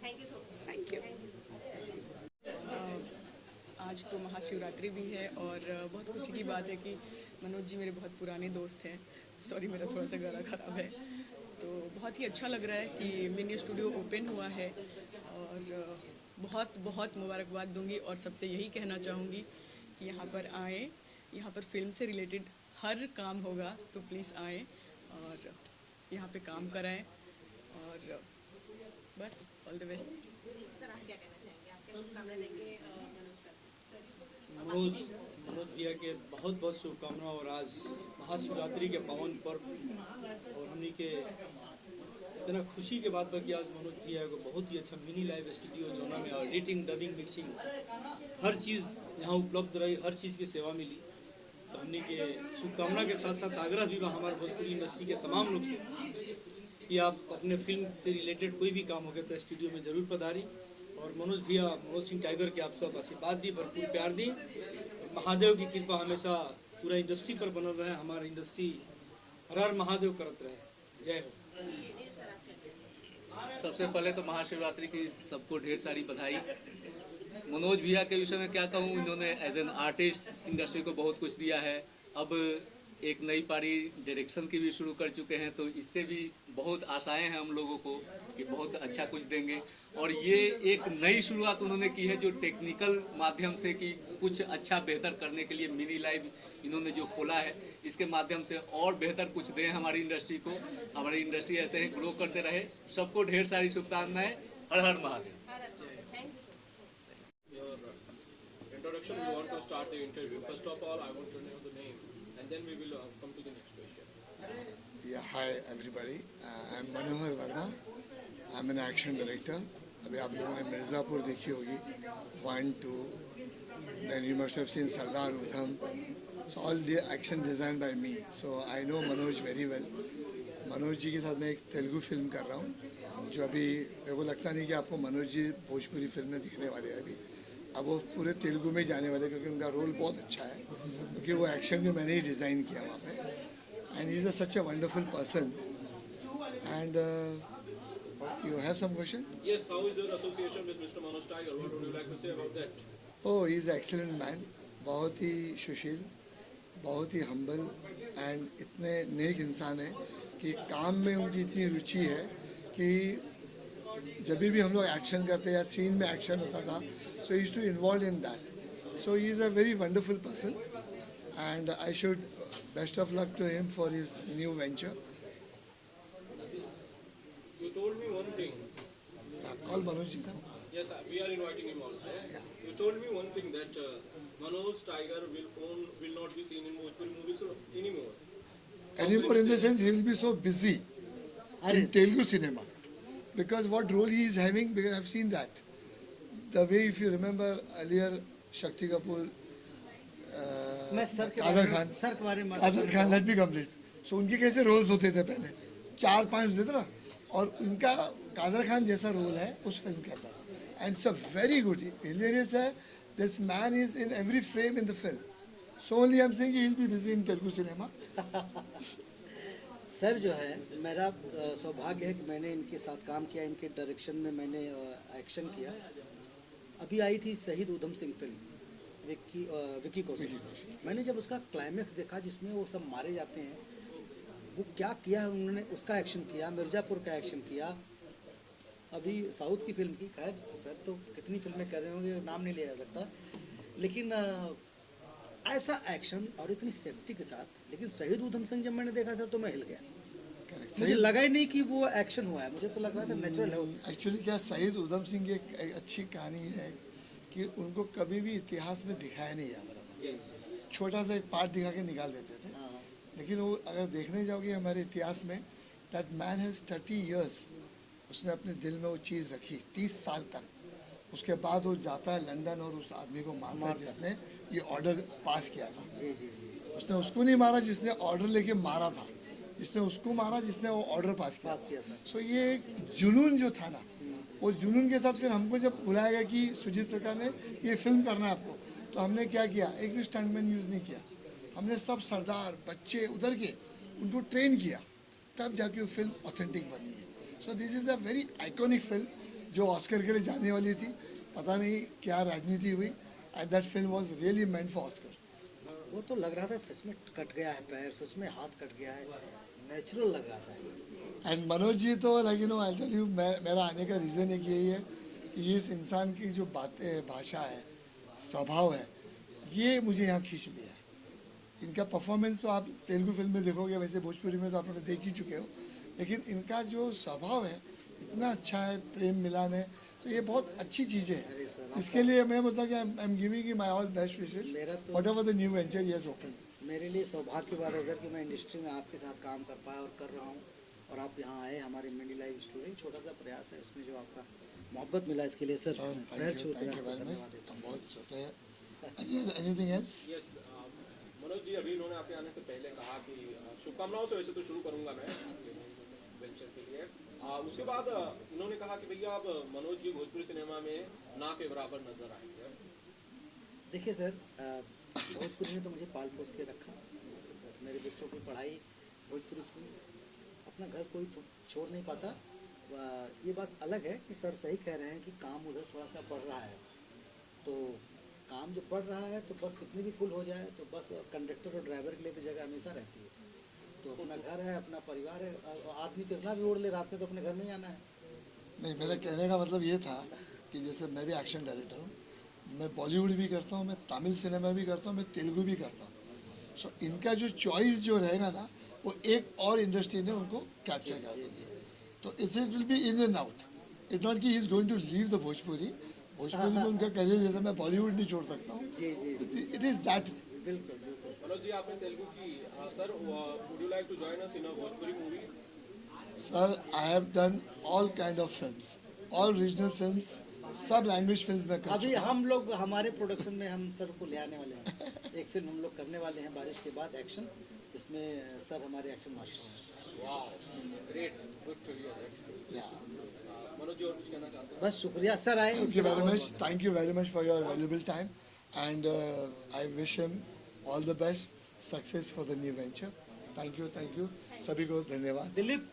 Thank you so much. Thank you. आज तो महाशिवरात्रि भी है और बहुत खुशी की बात है कि मनोज जी मेरे बहुत पुराने दोस्त हैं। सॉरी मेरा थोड़ा सा गला ख़राब है। तो बहुत ही अच्छा लग रहा है कि मिनी स्टूडियो ओपन हुआ है और बहुत बहुत मुबारकबाद दूंगी। और सबसे यही कहना चाहूँगी कि यहाँ पर आएँ, यहाँ पर फिल्म से रिलेटेड हर काम होगा तो प्लीज़ आएँ और यहाँ पे काम कराएं। और बस ऑल द बेस्ट। सर आप क्या कहना चाहेंगे, आप क्या शुभकामनाएं देंगे मनोज सर? मनोज भैया के बहुत बहुत शुभकामनाएं। और आज महाशिवरात्रि के पावन पर्व और हमने के इतना खुशी के बात पर कि आज मनोज भैया को बहुत ही अच्छा मिनी लाइव स्टूडियो जोना में और एडिटिंग, डबिंग, मिक्सिंग हर चीज़ यहाँ उपलब्ध रही, हर चीज़ की सेवा मिली। तो हमने के शुभकामना के साथ साथ आग्रह भी हमारे भोजपुरी इंडस्ट्री के तमाम लोग से कि आप अपने फिल्म से रिलेटेड कोई भी काम हो गया तो स्टूडियो में ज़रूर पधारी। और मनोज भैया, मनोज सिंह टाइगर के आप सब आशीर्वाद दी, भरपूर प्यार दी। महादेव की कृपा हमेशा पूरा इंडस्ट्री पर बनल रहे, हमारा इंडस्ट्री हर हर महादेव करत रहे। जय हो। सबसे पहले तो महाशिवरात्रि की सबको ढेर सारी बधाई। मनोज भैया के विषय में क्या कहूँ, इन्होंने एज एन आर्टिस्ट इंडस्ट्री को बहुत कुछ दिया है। अब एक नई पारी डायरेक्शन की भी शुरू कर चुके हैं, तो इससे भी बहुत आशाएं हैं हम लोगों को कि बहुत अच्छा कुछ देंगे। और ये एक नई शुरुआत उन्होंने की है जो टेक्निकल माध्यम से कि कुछ अच्छा बेहतर करने के लिए मिनी लाइव इन्होंने जो खोला है, इसके माध्यम से और बेहतर कुछ दें हमारी इंडस्ट्री को। हमारी इंडस्ट्री ऐसे ही ग्रो करते रहे। सबको ढेर सारी शुभकामनाएं। हर हर Mahadev. Introduction, we want to start the interview. First of all, I want to know the name, and then we will come to the next question. Yeah, hi everybody. I'm Manohar Verma. I'm an action director. अभी आप लोगों ने मिर्ज़ापुर देखी होगी, 1, 2. Then you must have seen Sardar Udham. So all the action designed by me. So I know Manoj very well. Manoj ji के साथ मैं एक तेलुगु फिल्म कर रहा हूँ जो अभी मेरे को लगता नहीं कि आपको मनोज जी भोजपुरी फिल्म में दिखने वाले हैं। अभी अब वो पूरे तेलुगु में जाने वाले क्योंकि उनका रोल बहुत अच्छा है, क्योंकि वो एक्शन में मैंने ही डिज़ाइन किया वहाँ पे। And he is such a wonderful person. And you have some question? Yes, how is your association with Mr. Manoj Tiger? What would you like to say about that? Oh, he is an excellent man. बहुत ही सुशील, बहुत ही humble and इतने नेक इंसान है कि काम में उनकी इतनी रुचि है कि जब भी हम लोग एक्शन करते या सीन में एक्शन होता था, so he used to involve in that. So he is a very wonderful person, and I should best of luck to him for his new venture. You told me one thing. Call Manoj ji. Yes, we are inviting him also. Yeah. You told me one thing that Manoj Tiger will not be seen in Bhojpuri movies anymore. Anymore in the sense he will be so busy in Telugu cinema, because what role he is having, because I have seen that. The way, if you remember earlier, Shakti Kapoor, Kader Khan, let me complete. So उनके कैसे roles होते थे पहले, 4-5 होते थे ना, और उनका कादर खान जैसा रोल है उस फिल्म के अंदर, and it's a very good, hilarious है. This man is in every frame in the film, So only I'm saying he'll be busy in Telugu cinema. Sir जो है मेरा सौभाग्य है कि मैंने इनके साथ काम किया, इनके डायरेक्शन में मैंने एक्शन किया। अभी आई थी शहीद ऊधम सिंह फिल्म विक्की कौशल। मैंने जब उसका क्लाइमैक्स देखा जिसमें वो सब मारे जाते हैं, वो क्या किया है उन्होंने, उसका एक्शन किया, मिर्ज़ापुर का एक्शन किया, अभी साउथ की फिल्म की। खैर सर तो कितनी फिल्में कर रहे होंगे, नाम नहीं लिया जा सकता, लेकिन ऐसा एक्शन और इतनी सेफ्टी के साथ। लेकिन शहीद ऊधम सिंह जब मैंने देखा सर तो मैं हिल गया, मुझे लगा ही नहीं कि वो एक्शन हुआ है, मुझे तो लग रहा था नेचुरल है। एक्चुअली क्या शहीद ऊधम सिंह की एक अच्छी कहानी है कि उनको कभी भी इतिहास में दिखाया नहीं जाता, छोटा सा एक पार्ट दिखा के निकाल देते थे। लेकिन वो अगर देखने जाओगे हमारे इतिहास में, दैट मैन हैज़ 30 years उसने अपने दिल में वो चीज़ रखी, 30 साल तक। उसके बाद वो जाता है लंदन और उस आदमी को मारता है जिसने ये ऑर्डर पास किया था। उसने उसको नहीं मारा जिसने ऑर्डर लेके मारा था, जिसने उसको मारा जिसने वो ऑर्डर पास किया था। सो ये एक जुनून जो था ना, वो जुनून के साथ फिर हमको जब बुलाया गया कि सुजीत सरकार ने ये फिल्म करना है आपको, तो हमने क्या किया, एक भी स्टंटमैन यूज़ नहीं किया। हमने सब सरदार बच्चे उधर के उनको ट्रेन किया, तब जाके वो फिल्म ऑथेंटिक बनी है। So this is a very iconic film जो ऑस्कर के लिए जाने वाली थी, पता नहीं क्या राजनीति हुई, and that film was really meant for Oscar. वो तो लग रहा था सच में कट गया है पैर, सच में हाथ कट गया है, नेचुरल लग रहा था। एंड मनोज जी तो like you know I tell you, मेरा आने का रीज़न एक यही है कि इस इंसान की जो बातें, भाषा है, स्वभाव है, ये मुझे यहाँ खींच लिया है। इनका परफॉर्मेंस तो आप तेलुगु फिल्म में देखोगे, वैसे भोजपुरी में तो आप लोग देख ही चुके हो, लेकिन इनका जो स्वभाव है इतना अच्छा है, प्रेम मिलान है, तो ये बहुत अच्छी चीज़ें हैं। इसके लिए मैं मतलब कि I am giving you my all best wishes whatever the new venture he has open. मेरे लिए सौभाग्य की बात है सर कि मैं इंडस्ट्री में आपके साथ काम कर पाया और कर रहा हूँ, और आप यहाँ आए हमारे मिनी लाइव स्टूडियो। छोटा सा प्रयास है, उसमें जो आपका मोहब्बत मिला इसके लिए sir anything else? Yes Manoj ji, अभी उन्होंने आपके आने से पहले कहा कि शुभकामनाओं से वैसे तो शुरू करूंगा मैं वेंचर के लिए। उसके बाद उन्होंने कहा कि भैया अब मनोज जी भोजपुरी सिनेमा में ना के बराबर नजर आएंगे। देखिए सर, भोजपुरी ने तो मुझे पाल पोस के रखा, मेरे बच्चों की पढ़ाई भोजपुरी स्कूल, अपना घर कोई छोड़ नहीं पाता। ये बात अलग है कि सर सही कह रहे हैं कि काम उधर थोड़ा सा बढ़ रहा है, तो काम जब बढ़ रहा है तो बस कितनी भी फुल हो जाए तो बस कंडक्टर और ड्राइवर के लिए तो जगह हमेशा रहती है। तो अपना घर है, अपना परिवार है, आदमी कितना भी ओढ़ ले रात में तो अपने घर में ही आना है। नहीं, मेरा कहने का मतलब ये था कि जैसे मैं भी एक्शन डायरेक्टर हूँ, मैं बॉलीवुड भी करता हूँ, मैं तमिल सिनेमा भी करता हूँ, मैं तेलुगु भी करता हूँ। सो इनका जो चॉइस जो रहेगा ना, वो एक और इंडस्ट्री ने उनको कैप्चर कर दिया, तो it will be in and out. It not कि he is going to leave the Bhojpuri में उनका करियर, जैसे मैं बॉलीवुड नहीं छोड़ सकता हूँ, इट इज दैट। बिल्कुल मनोज जी, आपने तेलुगु की, sir would you like to join us in a Bhojpuri movie? Sir I have done all kind of films, all regional films, सब लैंग्वेज फिल्म में कर अभी चुका हूं। हम लोग हमारे प्रोडक्शन में हम सर को ले आने वाले हैं, एक फिल्म हम लोग करने वाले हैं बारिश के बाद, एक्शन, इसमें सर हमारे action master. Wow, great, good to hear that. Manoj ji और कुछ कहना चाहते हैं? बस शुक्रिया सर आए। Thank you very much for your valuable time, and I wish him all the best success for the new venture. Thank you, सभी को धन्यवाद। दिलीप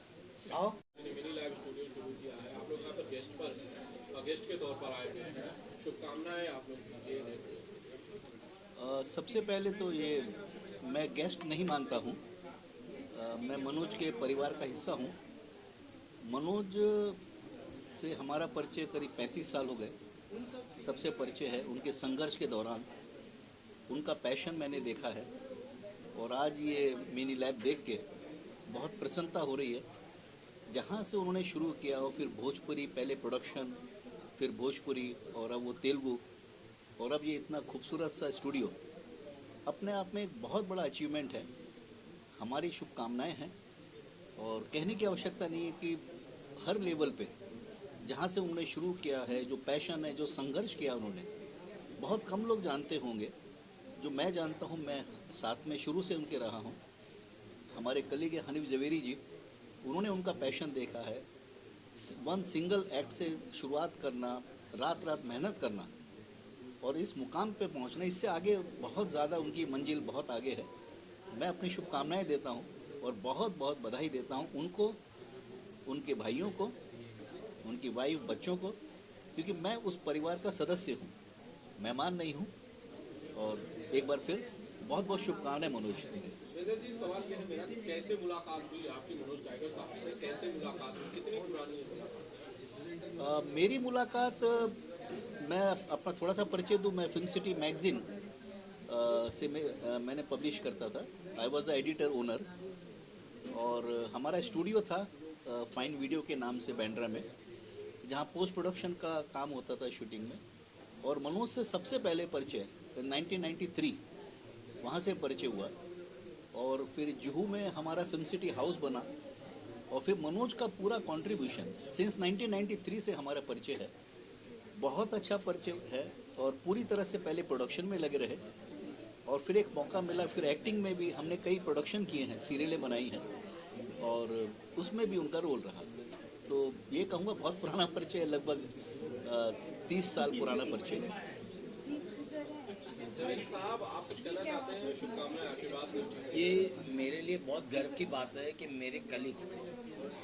आओ। मिनी लाइव स्टूडियो शुरू किया है, आप लोग यहाँ पर गेस्ट पर हैं, गेस्ट के तौर पर आए हुए हैं, शुभकामनाएं आप लोग दीजिए। सबसे पहले तो ये मैं गेस्ट नहीं मानता हूँ, मैं मनोज के परिवार का हिस्सा हूँ। मनोज से हमारा परिचय करीब 35 साल हो गए, तब से परिचय है। उनके संघर्ष के दौरान उनका पैशन मैंने देखा है, और आज ये मिनी लैब देख के बहुत प्रसन्नता हो रही है। जहाँ से उन्होंने शुरू किया और फिर भोजपुरी, पहले प्रोडक्शन, फिर भोजपुरी, और अब वो तेलुगु, और अब ये इतना खूबसूरत सा स्टूडियो, अपने आप में एक बहुत बड़ा अचीवमेंट है। हमारी शुभकामनाएं हैं, और कहने की आवश्यकता नहीं है कि हर लेवल पे जहाँ से उन्होंने शुरू किया है, जो पैशन है, जो संघर्ष किया उन्होंने, बहुत कम लोग जानते होंगे। जो मैं जानता हूँ, मैं साथ में शुरू से उनके रहा हूँ। हमारे कलीग हनीफ जवेरी जी, उन्होंने उनका पैशन देखा है। वन सिंगल एक्ट से शुरुआत करना, रात रात मेहनत करना, और इस मुकाम पे पहुंचना, इससे आगे बहुत ज़्यादा उनकी मंजिल बहुत आगे है। मैं अपनी शुभकामनाएं देता हूं और बहुत बहुत बधाई देता हूं उनको, उनके भाइयों को, उनकी वाइफ, बच्चों को, क्योंकि मैं उस परिवार का सदस्य हूं, मेहमान नहीं हूं। और एक बार फिर बहुत बहुत शुभकामनाएं मनोज। वेदर जी, सवाल यह है मेरा कि कैसे मुलाकात हुई आपकी मनोज टाइगर साहब से, कैसे मुलाकात हुई, कितनी पुरानी है मुलाकात? मेरी मुलाकात, मैं अपना थोड़ा सा परिचय दूं। मैं फिल्म सिटी मैगजीन से मैंने पब्लिश करता था। I was the editor owner, और हमारा स्टूडियो था फाइन वीडियो के नाम से बैंड्रा में, जहाँ पोस्ट प्रोडक्शन का काम होता था शूटिंग में। और मनोज से सबसे पहले परिचय 1993 वहाँ से परिचय हुआ, और फिर जुहू में हमारा फिल्म सिटी हाउस बना, और फिर मनोज का पूरा कंट्रीब्यूशन सिंस 1993 से हमारा परिचय है। बहुत अच्छा परिचय है, और पूरी तरह से पहले प्रोडक्शन में लगे रहे, और फिर एक मौका मिला, फिर एक्टिंग में भी हमने कई प्रोडक्शन किए हैं, सीरियलें बनाई हैं, और उसमें भी उनका रोल रहा। तो ये कहूँगा बहुत पुराना परिचय है, लगभग 30 साल पुराना परिचय है। साहब, आप कुछ कहना चाहते हैं? शुभकामनाएं, आशीर्वाद। ये मेरे लिए बहुत गर्व की बात है कि मेरे कलीग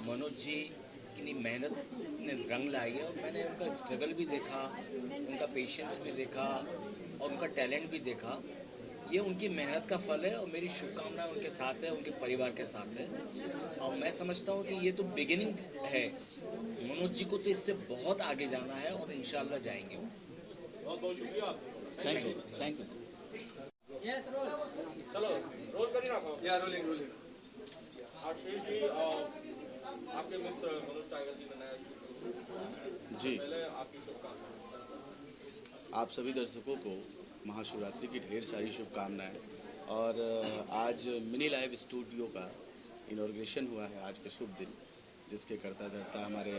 मनोज जी की मेहनत ने रंग लाई है, और मैंने उनका स्ट्रगल भी देखा, उनका पेशेंस भी देखा, और उनका टैलेंट भी देखा। ये उनकी मेहनत का फल है, और मेरी शुभकामनाएं उनके साथ है, उनके परिवार के साथ है। और मैं समझता हूँ कि ये तो बिगिनिंग है, मनोज जी को तो इससे बहुत आगे जाना है, और इंशाल्लाह जाएंगे। बहुत बहुत शुक्रिया। Thank you, thank you. चलो रोल करिए ना। या रोलिंग। आशीष जी, आपके मित्र मनोज टाइगर जी ने नया स्टूडियो जी, पहले आपकी शुभकामनाएं। आप सभी दर्शकों को महाशिवरात्रि की ढेर सारी शुभकामनाएं। और आज मिनी लाइव स्टूडियो का इनॉग्रेशन हुआ है, आज का शुभ दिन, जिसके करता धरता हमारे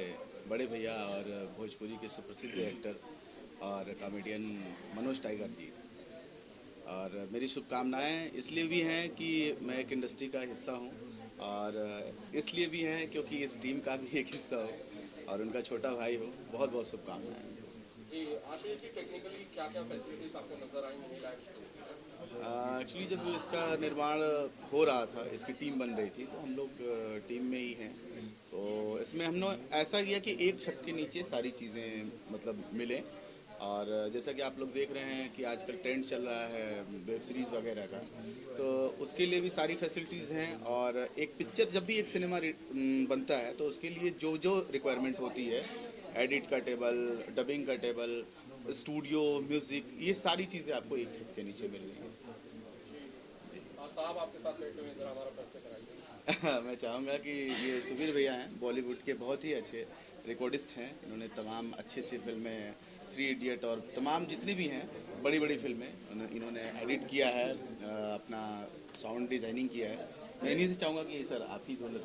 बड़े भैया और भोजपुरी के सुप्रसिद्ध एक्टर और कॉमेडियन मनोज टाइगर जी। और मेरी शुभकामनाएं इसलिए भी हैं कि मैं एक इंडस्ट्री का हिस्सा हूं, और इसलिए भी हैं क्योंकि इस टीम का भी एक हिस्सा हो और उनका छोटा भाई हो। बहुत बहुत शुभकामनाएं जी। आशीष जी, टेक्निकली क्या क्या फैसिलिटीज आपको नजर आई मिनी लाइव स्टूडियो में? एक्चुअली जब इसका निर्माण हो रहा था, इसकी टीम बन रही थी, तो हम लोग टीम में ही हैं। तो इसमें हमने ऐसा किया कि एक छत के नीचे सारी चीज़ें मतलब मिलें। और जैसा कि आप लोग देख रहे हैं कि आजकल ट्रेंड चल रहा है वेब सीरीज़ वगैरह का, तो उसके लिए भी सारी फैसिलिटीज़ हैं। और एक पिक्चर जब भी एक सिनेमा बनता है तो उसके लिए जो जो रिक्वायरमेंट होती है, एडिट का टेबल, डबिंग का टेबल, स्टूडियो, म्यूज़िक, ये सारी चीज़ें आपको एक छत के नीचे मिल रही हैं। साहब, आपके साथ बैठे हुए जरा हमारा परिचय कराइए। मैं चाहूँगा कि ये सुबीर भैया हैं, बॉलीवुड के बहुत ही अच्छे रिकॉर्डिस्ट हैं। इन्होंने तमाम अच्छी अच्छी फिल्में, 3 इडियट और तमाम जितनी भी हैं बड़ी बड़ी फिल्में इन्होंने एडिट किया है, अपना साउंड डिज़ाइनिंग किया है। मैं इन्हीं से चाहूँगा कि सर आप ही बोलो।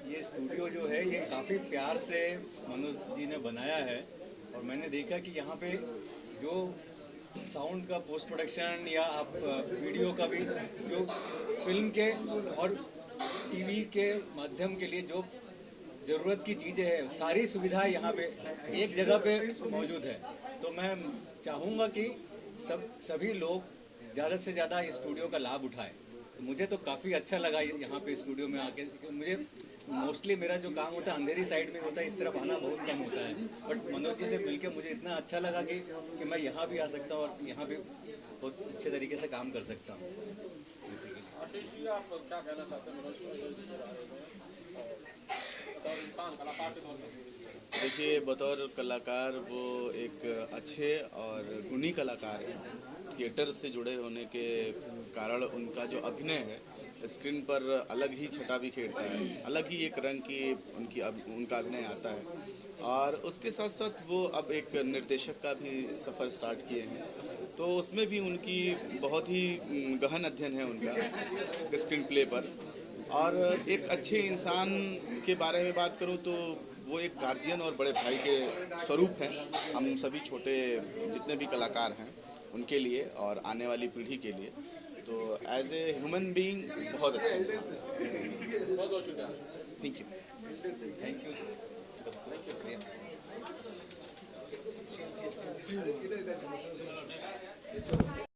ये स्टूडियो जो है ये काफ़ी प्यार से मनोज जी ने बनाया है, और मैंने देखा कि यहाँ पे जो साउंड का पोस्ट प्रोडक्शन या आप वीडियो का भी जो फिल्म के और टीवी के माध्यम के लिए जो ज़रूरत की चीज़ें हैं, सारी सुविधाएं यहाँ पे एक जगह पे मौजूद है। तो मैं चाहूँगा कि सभी लोग ज़्यादा से ज़्यादा इस स्टूडियो का लाभ उठाएं। मुझे तो काफ़ी अच्छा लगा यहाँ पे स्टूडियो में आके। मुझे मोस्टली मेरा जो काम होता है अंधेरी साइड में होता है, इस तरफ आना बहुत कम होता है, बट मनोज जी से मिलके मुझे इतना अच्छा लगा कि मैं यहाँ भी आ सकता हूँ और यहाँ भी बहुत अच्छे तरीके से काम कर सकता हूँ। आशीष जी, आप क्या कहना चाहते हैं मनोज टाइगर जी के बारे में बतौर इंसान, कलाकार के तौर पर? देखिए, बतौर कलाकार वो एक अच्छे और गुणी कलाकार हैं। थिएटर से जुड़े होने के कारण उनका जो अभिनय है स्क्रीन पर अलग ही छटा बिखेरता है, अलग ही एक रंग की उनका अभिनय आता है। और उसके साथ साथ वो अब एक निर्देशक का भी सफ़र स्टार्ट किए हैं, तो उसमें भी उनकी बहुत ही गहन अध्ययन है उनका स्क्रीन प्ले पर। और एक अच्छे इंसान के बारे में बात करूं तो वो एक गार्जियन और बड़े भाई के स्वरूप हैं हम सभी छोटे जितने भी कलाकार हैं उनके लिए और आने वाली पीढ़ी के लिए। तो एज ए ह्यूमन बीइंग बहुत अच्छा इंसान है। बहुत बहुत शुक्रिया। Thank you.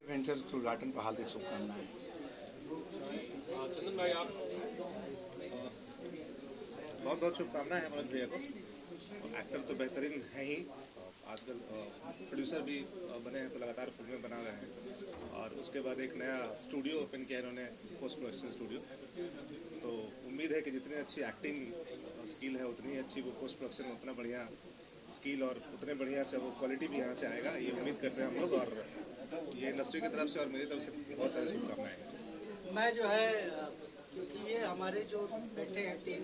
वेंचर के उद्घाटन पर हार्दिक शुभकामनाएं। चंदन भाई आप बहुत बहुत शुभकामनाएं हैं मनोज भैया को। एक्टर तो बेहतरीन है ही, आजकल प्रोड्यूसर भी बने हैं तो लगातार फिल्में बना रहे हैं। और उसके बाद एक नया स्टूडियो ओपन किया इन्होंने, पोस्ट प्रोडक्शन स्टूडियो। तो उम्मीद है कि जितनी अच्छी एक्टिंग स्किल है उतनी अच्छी वो पोस्ट प्रोडक्शन, उतना बढ़िया स्किल और उतने बढ़िया से वो क्वालिटी भी यहाँ से आएगा, ये उम्मीद करते हैं हम लोग। और ये इंडस्ट्री की तरफ से और मेरी तरफ से बहुत सारी शुभकामनाएं। मैं जो है, क्योंकि ये हमारे जो बैठे हैं टीम,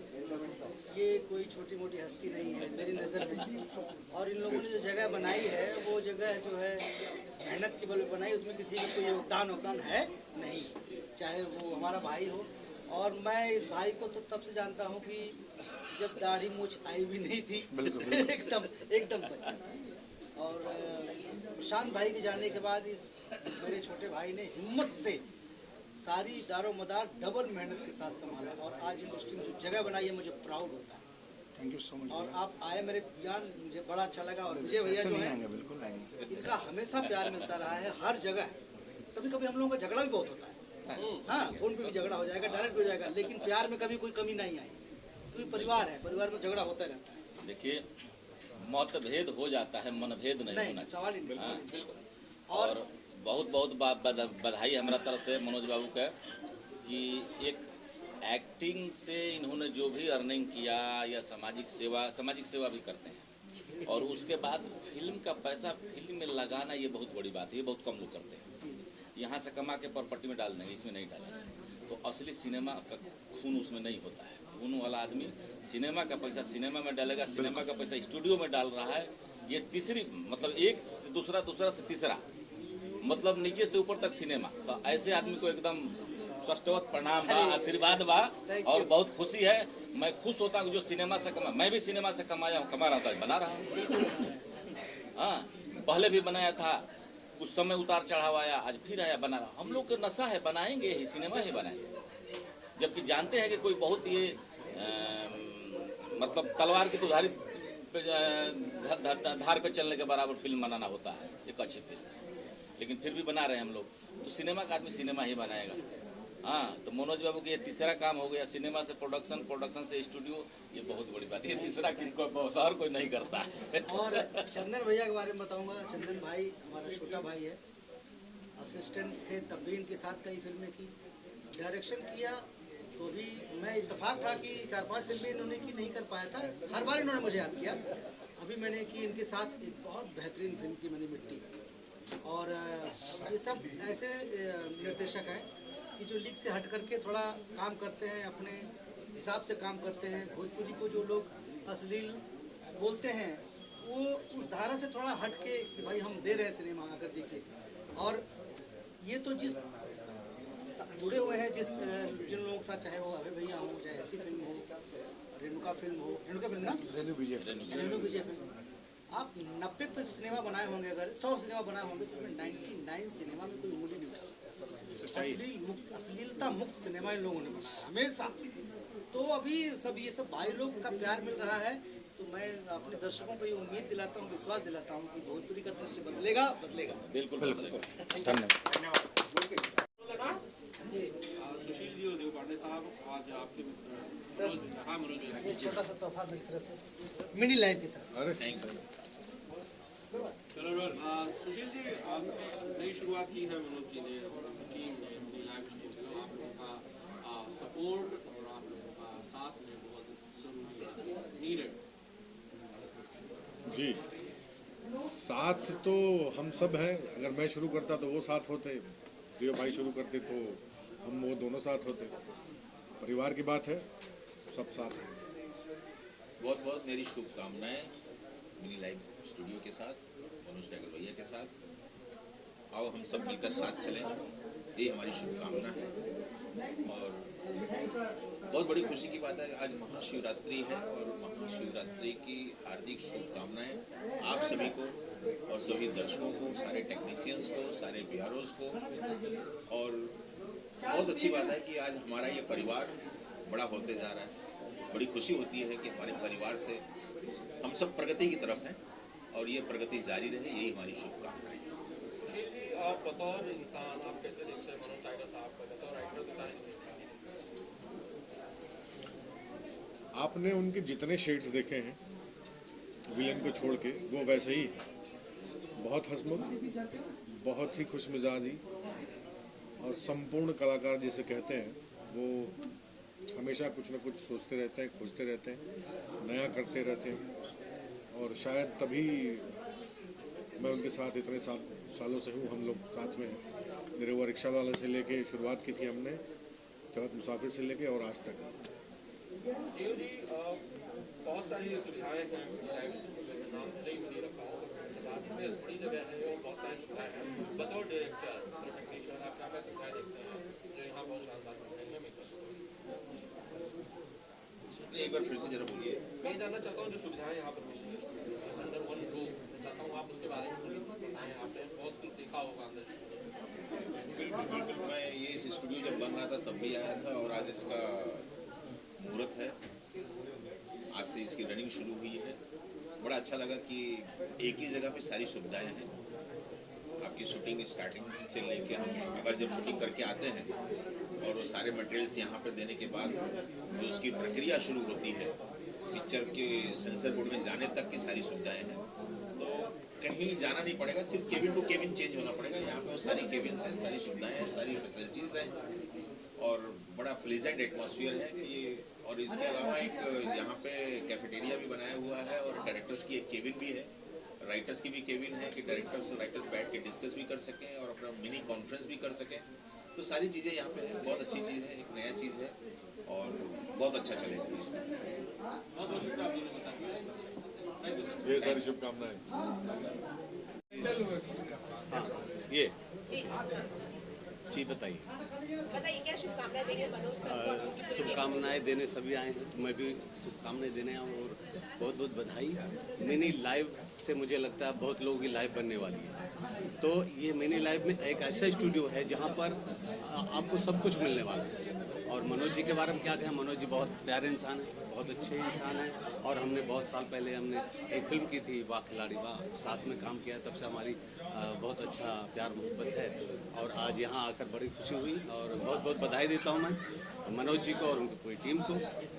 ये कोई छोटी मोटी हस्ती नहीं है मेरी नज़र में। और इन लोगों ने जो जगह बनाई है वो जगह जो है मेहनत के बल पे बनाई, उसमें किसी का कोई योगदान है नहीं, चाहे वो हमारा भाई हो। और मैं इस भाई को तो तब से जानता हूँ कि जब दाढ़ी मूछ आई भी नहीं थी, एकदम बच्चा। और प्रशांत भाई के जाने के बाद इस मेरे छोटे भाई ने हिम्मत से सारी दारो मदार डबल मेहनत के साथ संभाला और आज इंडस्ट्री में जो जगह बनाई है मुझे प्राउड होता है। Thank you so much. और आप आए मेरे जान, मुझे बड़ा अच्छा लगा। और विजय भैया जो है, बिल्कुल आएंगे, इनका हमेशा प्यार मिलता रहा है हर जगह। कभी कभी हम लोगों का झगड़ा भी बहुत होता है, हाँ फोन पे भी झगड़ा हो जाएगा, डायरेक्ट हो जाएगा, लेकिन प्यार में कभी कोई कमी नहीं आई। क्योंकि परिवार है, परिवार में झगड़ा होता रहता है। देखिए, मतभेद हो जाता है, मनभेद नहीं होना सवाल ही नहीं। और बहुत बहुत बधाई हमारा तरफ से मनोज बाबू का कि एक एक्टिंग से इन्होंने जो भी अर्निंग किया या सामाजिक सेवा भी करते हैं। और उसके बाद फिल्म का पैसा फिल्म में लगाना, ये बहुत बड़ी बात है, ये बहुत कम लोग करते हैं। यहाँ से कमा के प्रॉपर्टी में डाल देंगे, इसमें नहीं डालेंगे। तो असली सिनेमा का खून उसमें नहीं होता है। खून वाला आदमी सिनेमा का पैसा सिनेमा में डालेगा, सिनेमा का पैसा स्टूडियो में डाल रहा है। ये तीसरी मतलब एक से दूसरा, दूसरा से तीसरा, मतलब नीचे से ऊपर तक सिनेमा। तो ऐसे आदमी को एकदम सष्टवत प्रणाम बा, आशीर्वाद बा और बहुत खुशी है। मैं खुश होता हूँ जो सिनेमा से कमा, मैं भी सिनेमा से कमा रहा था, बना रहा हूँ। हाँ, पहले भी बनाया था, कुछ समय उतार चढ़ाव आया, आज फिर आया, बना रहा। हम लोग का नशा है, बनाएंगे ही, सिनेमा ही बनाएंगे। जबकि जानते हैं कि कोई बहुत ये मतलब तलवार की दुधारी धार पे चलने के बराबर फिल्म बनाना होता है, एक अच्छी फिल्म। लेकिन फिर भी बना रहे हैं हम लोग। तो सिनेमा का आदमी सिनेमा ही बनाएगा। हाँ, तो मनोज बाबू के ये तीसरा काम हो गया, सिनेमा से प्रोडक्शन, प्रोडक्शन से स्टूडियो। ये बहुत बड़ी बात है, ये तीसरा किसको शहर कोई नहीं करता है। और चंदन भैया के बारे में बताऊंगा। चंदन भाई हमारा छोटा भाई है, असिस्टेंट थे, तब भी इनके साथ कई फिल्में की, डायरेक्शन किया तो भी मैं इत्तेफाक था कि 4-5 फिल्में इन्होंने की, नहीं कर पाया था। हर बार इन्होंने मुझे याद किया। अभी मैंने की इनके साथ एक बहुत बेहतरीन फिल्म की, मनी मिट्टी। और ये सब ऐसे निर्देशक हैं कि जो लीग से हट करके थोड़ा काम करते हैं, अपने हिसाब से काम करते हैं। भोजपुरी को जो लोग अश्लील बोलते हैं वो उस धारा से थोड़ा हट के कि भाई हम दे रहे हैं सिनेमा, आकर देखिए। और ये तो जिस जुड़े हुए हैं, जिन लोगों के साथ, चाहे वो अभय भैया हो, चाहे ऐसी फिल्म हो, रेणुका फिल्म हो, रेणुका फिल्म ना, रेणु विजय फिल्म। आप 90 सिनेमा बनाए होंगे, अगर 100 सिनेमा बनाए होंगे तो 99 सिनेमा में कोई उंगली नहीं उठा। अश्लीलता मुक्त सिनेमा इन लोगों ने बनाया हमेशा। तो अभी ये सब भाई लोग का प्यार मिल रहा है। तो मैं अपने दर्शकों को ये उम्मीद दिलाता हूँ, विश्वास दिलाता हूँ कि भोजपुरी का दृश्य बदलेगा। बिल्कुल धन्यवाद। सुशील जी और देव पांडे साहब, आज आपके सर ये छोटा सा तोहफा मेरी तरफ से, मिनी लाइफ की तरफ। चलो सुशील जी, आप नई शुरुआत की है मनोज जी ने और टीम ने, मिनी लाइव स्टूडियो। आप लोगों का सपोर्ट और आप लोगों का साथ में बहुत जरूरी है, नीडेड जी। साथ तो हम सब हैं। अगर मैं शुरू करता तो वो साथ होते, देव भाई शुरू करते तो हम वो दोनों साथ होते। परिवार की बात है, सब साथ हैं। बहुत बहुत मेरी शुभकामनाएं मिनी लाइव स्टूडियो के साथ, मनोज टाइगर भैया के साथ। आओ हम सब मिलकर साथ चलें, ये हमारी शुभकामना है। और बहुत बड़ी खुशी की बात है, आज महाशिवरात्रि है और महाशिवरात्रि की हार्दिक शुभकामनाएं आप सभी को और सभी दर्शकों को, सारे टेक्नीशियंस को, सारे बिहारोज को। और बहुत अच्छी बात है कि आज हमारा ये परिवार बड़ा होते जा रहा है। बड़ी खुशी होती है कि हमारे परिवार से हम सब प्रगति की तरफ हैं और ये प्रगति जारी रहे, यही हमारी शुभकामनाएं हैं। सुशील जी, आप बतौर इंसान आप कैसे देखते हैं मनोज टाइगर साहब को, बतौर राइटर के सारे आपने उनके जितने शेड्स देखे हैं विलन को छोड़ के, वो वैसे ही है। बहुत हंसमुख, बहुत ही खुशमिजाजी और संपूर्ण कलाकार जिसे कहते हैं, वो हमेशा कुछ न कुछ सोचते रहते हैं, खोजते रहते हैं, नया करते रहते हैं। और शायद तभी मैं उनके साथ इतने सालों से हूँ, हम लोग साथ में हैं। मेरे वो रिक्शा वाले से लेके शुरुआत की थी हमने, चौथ मुसाफिर से लेके और आज तक। जी बहुत सारी सुविधाएं हैं, नाम भले ही नहीं रखा हो, में बड़ी जगह है और बहुत सारी सुविधाएं हैं। बतौर डायरेक्टर और टेक्नीशियन आप क्या क्या सुविधाएं देखते हैं जो यहाँ बहुत शानदार बन रही है मेकर्स को? एक बार फिर से जरा बोलिए। मैं जानना चाहता हूँ जो सुविधाएं यहाँ पर मिल रही है अंडर वन रूफ, मैं चाहता हूँ आप उसके बारे में बताएं। आपने बहुत कुछ देखा होगा अंदर। बिल्कुल बिल्कुल, मैं ये स्टूडियो जब बन रहा था तब भी आया था और आज इसका मुहूर्त है, आज से इसकी रनिंग शुरू हुई है। बड़ा अच्छा लगा कि एक ही जगह पे सारी सुविधाएं हैं। आपकी शूटिंग स्टार्टिंग से लेके हम अगर जब शूटिंग करके आते हैं और वो सारे मटेरियल्स यहाँ पर देने के बाद जो उसकी प्रक्रिया शुरू होती है पिक्चर के सेंसर बोर्ड में जाने तक की सारी सुविधाएं हैं। तो कहीं जाना नहीं पड़ेगा, सिर्फ केबिन टू केबिन चेंज होना पड़ेगा। यहाँ पे वो सारी केबिन्स हैं, सारी सुविधाएं हैं, सारी फैसिलिटीज़ हैं और बड़ा प्लेजेंट एटमॉस्फेयर है कि ये। और इसके अलावा एक यहाँ पे कैफेटेरिया भी बनाया हुआ है और डायरेक्टर्स की एक केबिन भी है, राइटर्स की भी केबिन है कि राइटर्स बैठ के डिस्कस भी कर सकें और अपना मिनी कॉन्फ्रेंस भी कर सकें। तो सारी चीज़ें यहाँ पे हैं, बहुत अच्छी चीज़ है, एक नया चीज़ है और बहुत अच्छा चलेगा। बहुत बहुत शुक्रिया आप दोनों के साथ। ढेर सारी शुभकामनाएं। ये जी बताइए। बताइए क्या शुभकामनाएं देंगे मनोज सर? शुभकामनाएं देने सभी आए हैं, तो मैं भी शुभकामनाएं देने आऊँ और बहुत बहुत बधाई। मिनी लाइव से मुझे लगता है बहुत लोगों की लाइव बनने वाली है। तो ये मिनी लाइव में एक ऐसा स्टूडियो है जहाँ पर आपको सब कुछ मिलने वाला है। और मनोज जी के बारे में क्या कहें, मनोज जी बहुत प्यारे इंसान हैं, बहुत अच्छे इंसान हैं और हमने बहुत साल पहले हमने एक फिल्म की थी वाह खिलाड़ी वाह, साथ में काम किया, तब से हमारी बहुत अच्छा प्यार मोहब्बत है। और आज यहाँ आकर बड़ी खुशी हुई और बहुत बहुत बधाई देता हूँ मैं मनोज जी को और उनकी पूरी टीम को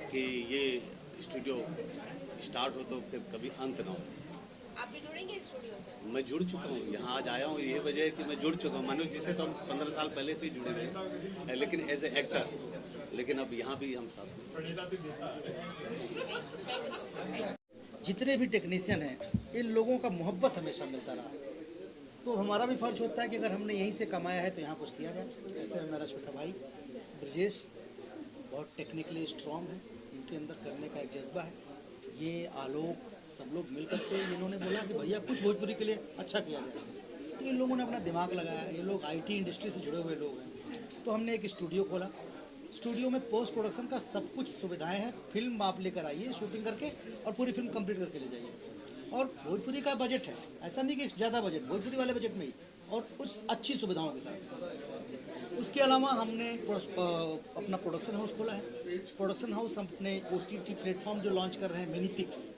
कि ये स्टूडियो स्टार्ट हो तो फिर कभी अंत ना हो। आप भी जुड़ेंगे स्टूडियो से? मैं जुड़ चुका हूँ, यहाँ आज आया हूँ, ये वजह है कि मैं जुड़ चुका हूँ। मनोज जी से तो हम 15 साल पहले से ही जुड़े हुए हैं, लेकिन एज ए एक्टर, लेकिन अब यहाँ भी हम साथ हैं। जितने भी टेक्नीशियन हैं, इन लोगों का मोहब्बत हमेशा मिलता रहा, तो हमारा भी फर्ज होता है कि अगर हमने यहीं से कमाया है तो यहाँ कुछ किया जाए। ऐसे में मेरा छोटा भाई ब्रजेश बहुत टेक्निकली स्ट्रॉन्ग है, इनके अंदर करने का एक जज्बा है। ये आलोक सब लोग मिल करके इन्होंने बोला कि भैया कुछ भोजपुरी के लिए अच्छा किया जाए, तो इन लोगों ने अपना दिमाग लगाया। ये लोग IT इंडस्ट्री से जुड़े हुए लोग हैं, तो हमने एक स्टूडियो खोला। स्टूडियो में पोस्ट प्रोडक्शन का सब कुछ सुविधाएं हैं। फिल्म आप लेकर आइए शूटिंग करके और पूरी फिल्म कंप्लीट करके ले जाइए। और भोजपुरी का बजट है, ऐसा नहीं कि ज़्यादा बजट, भोजपुरी वाले बजट में ही और कुछ अच्छी सुविधाओं के साथ। उसके अलावा हमने अपना प्रोडक्शन हाउस खोला है। प्रोडक्शन हाउस अपने OTT प्लेटफॉर्म जो लॉन्च कर रहे हैं, मिनी पिक्स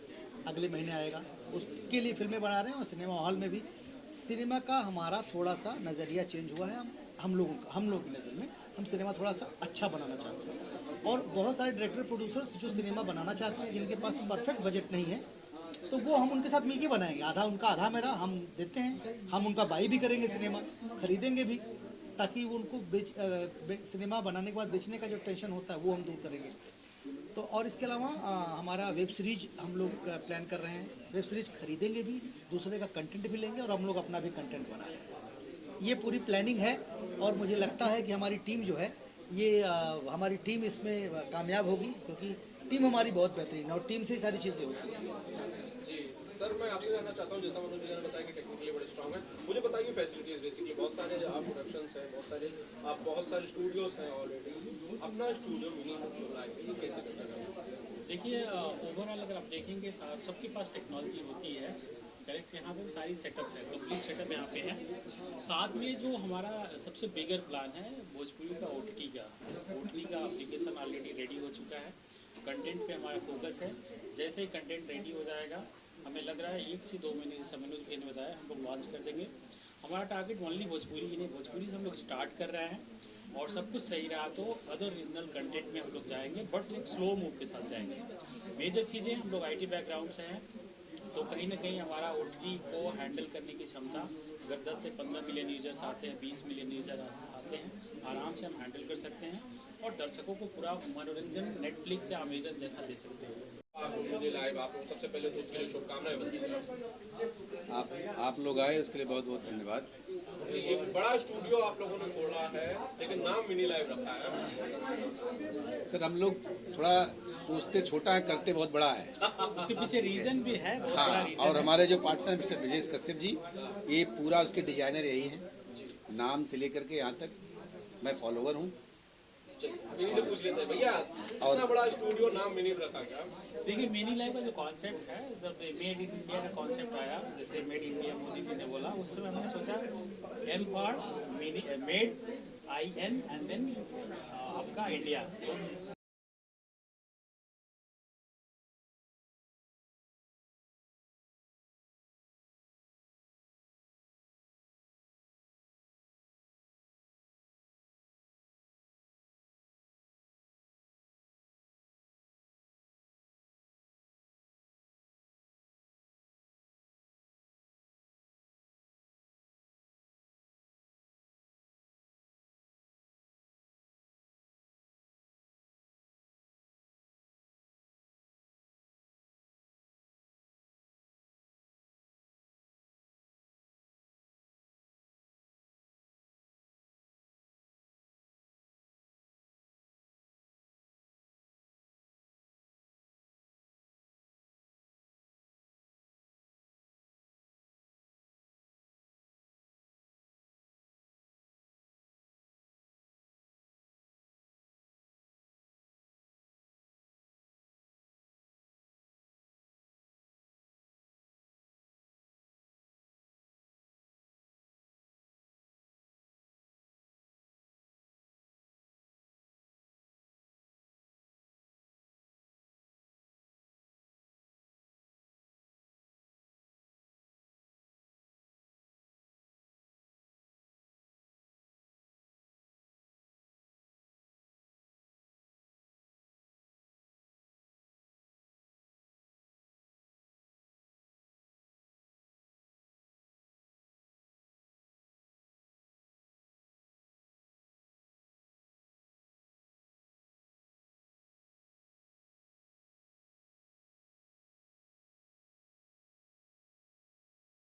अगले महीने आएगा, उसके लिए फिल्में बना रहे हैं। और सिनेमा हॉल में भी सिनेमा का हमारा थोड़ा सा नज़रिया चेंज हुआ है। हम लोगों की नज़र में हम सिनेमा थोड़ा सा अच्छा बनाना चाहते हैं। और बहुत सारे डायरेक्टर प्रोड्यूसर्स जो सिनेमा बनाना चाहते हैं, जिनके पास परफेक्ट बजट नहीं है, तो वो हम उनके साथ मिलकर बनाएंगे। आधा उनका आधा मेरा, हम देते हैं। हम उनका बाई भी करेंगे, सिनेमा खरीदेंगे भी, ताकि वो उनको सिनेमा बनाने के बाद बेचने का जो टेंशन होता है वो हम दूर करेंगे। तो और इसके अलावा हमारा वेब सीरीज हम लोग प्लान कर रहे हैं। वेब सीरीज खरीदेंगे भी, दूसरे का कंटेंट भी लेंगे और हम लोग अपना भी कंटेंट बना रहे हैं। ये पूरी प्लानिंग है और मुझे लगता है कि हमारी टीम जो है ये हमारी टीम इसमें कामयाब होगी, क्योंकि टीम हमारी बहुत बेहतरीन है और टीम से ही सारी चीज़ें होती हैं। जी सर, मैं आपसे जानना चाहता हूँ, जैसा मनोज जी ने बताया कि टेक्निकली बड़े स्ट्रॉन्ग है, मुझे बताइए फैसिलिटीज़। बेसिकली बहुत सारे आप प्रोडक्शंस हैं, बहुत सारे स्टूडियोज़ हैं ऑलरेडी, अपना स्टूडियो मिनी ये कैसे करना है? देखिए ओवरऑल अगर आप देखेंगे सबके पास टेक्नोलॉजी होती है, करेक्ट। यहाँ पे सारी सेटअप है, कंप्लीट सेटअप यहाँ पे है। साथ में जो हमारा सबसे बिगर प्लान है भोजपुरी का OTT का एप्लीकेशन ऑलरेडी रेडी हो चुका है। कंटेंट पे हमारा फोकस है। जैसे ही कंटेंट रेडी हो जाएगा हमें लग रहा है 1 से 2 महीने जैसा मनोज भाई ने बताया हम लोग लॉन्च कर देंगे। हमारा टारगेट ओनली भोजपुरी ही नहीं, भोजपुरी से हम लोग स्टार्ट कर रहे हैं और सब कुछ सही रहा तो अदर रीजनल कंटेंट में हम लोग जाएंगे, बट एक स्लो मूव के साथ जाएंगे। मेजर चीज़ें, हम लोग IT बैकग्राउंड से हैं तो कहीं ना कहीं हमारा OTT को हैंडल करने की क्षमता, अगर 10 से 15 मिलियन यूजर्स आते हैं, 20 मिलियन यूजर आते हैं, आराम से हम हैंडल कर सकते हैं और दर्शकों को पूरा मनोरंजन नेटफ्लिक्स या अमेजन जैसा दे सकते हैं। लाइव आपको सबसे पहले तो उसके लिए शुभकामनाएं बनती हैं। आप लोग आए उसके लिए बहुत बहुत धन्यवाद। जी, एक बड़ा स्टूडियो आप लोगों ने खोला है लेकिन नाम मिनी लाइव रखा है। सर हम लोग थोड़ा सोचते छोटा है, करते बहुत बड़ा है। उसके पीछे रीजन भी है, बहुत बड़ा रीजन और है। हमारे जो पार्टनर मिस्टर ब्रजेश कश्यप जी, ये पूरा उसके डिजाइनर यही हैं, नाम से लेकर के यहाँ तक। मैं फॉलोवर हूँ। मिनी से पूछ लेते हैं भैया, इतना बड़ा स्टूडियो नाम मिनी रखा गया? देखिए, मिनी लाइव का जो कॉन्सेप्ट है, जब मेड इन इंडिया का कॉन्सेप्ट आया, जैसे मेड इंडिया मोदी जी ने बोला, उस समय हमने सोचा M for mini, made IN and then आपका इंडिया।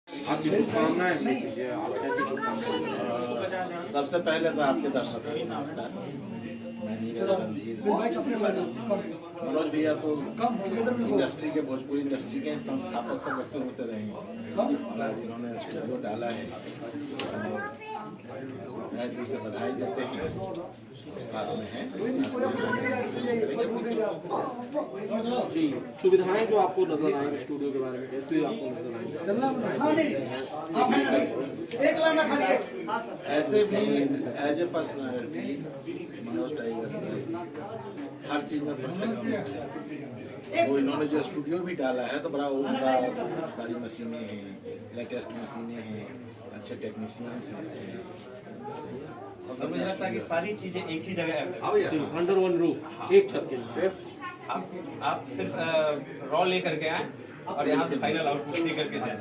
आपकी शुभकामनाएं सबसे पहले तो आपके दर्शकों को नमस्कार। मैं नीरज रणधीर, मनोज भैया तो इंडस्ट्री के, भोजपुरी इंडस्ट्री के संस्थापक सदस्यों में से रहे हैं और आज इन्होंने स्टूडियो डाला है। मैं दिल से बधाई देते हैं, साथ में हैं जी। सुविधाएं जो आपको नजर आएंगी स्टूडियो के बारे में, कैसी आपको नजर आएंगी? ऐसे भी as a personality Manoj Tiger हर चीज में परफेक्शनिस्ट है। वो इन्होंने जो स्टूडियो भी डाला है तो बड़ा उनका सारी मशीनें हैं, लेटेस्ट मशीनें हैं, अच्छे टेक्नीशियंस हैं। और मुझे लगता है कि सारी चीजें एक ही जगह अंडर वन रूफ, एक छत के नीचे। आप सिर्फ रॉ लेकर के आए और यहाँ से फाइनल आउटपुट लेकर के जाए।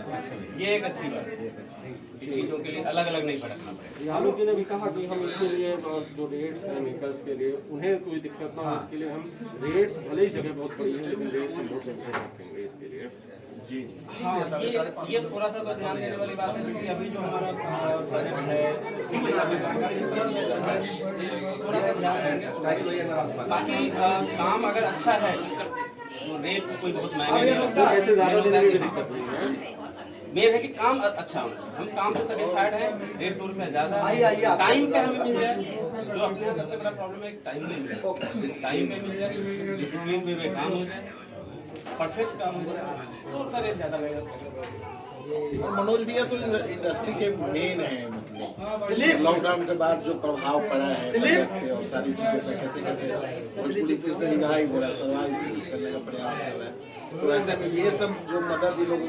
ये एक अच्छी बात है, इन चीजों के लिए अलग अलग नहीं भटकना पड़ेगा। आलोक जी ने भी कहा कि हम इसके लिए जो रेट्स हैं मेकर्स के लिए, उन्हें कोई दिक्कत ना हो, इसके लिए हम रेट्स भले ही जगह बहुत बड़ी है लेकिन रेट्स हम बहुत अच्छे रखेंगे इसके लिए। जी हाँ, ये थोड़ा सा तो ध्यान देने वाली बात है क्योंकि अभी जो हमारा बजट है थोड़ा सा ध्यान देंगे। बाकी काम अगर अच्छा है तो रेट कोई बहुत महंगे ऐसे ज़्यादा देने में दिक्कत नहीं है। मेन है कि काम अच्छा होना चाहिए। हम काम से सेटिस्फाइड हैं, रेट 2 रुपया ज़्यादा टाइम पे हमें मिल जाए। जो अपने यहाँ सबसे बड़ा प्रॉब्लम है टाइम नहीं मिल जाए, इस टाइम पे मिल जाए, डिसिप्लिन पे काम हो जाए। परफेक्ट काम तो करे ज़्यादा मेहनत। और मनोज भैया तो इंडस्ट्री के मेन है, मतलब लॉकडाउन के बाद जो प्रभाव पड़ा है बजट पे और सारी चीजों पे कैसे कैसे भोजपुरी फिर से रिवाइव हो रहा है, सर्वाइव करने का प्रयास कर रहा है, तो ऐसे में ये सब जो मदद ये लोग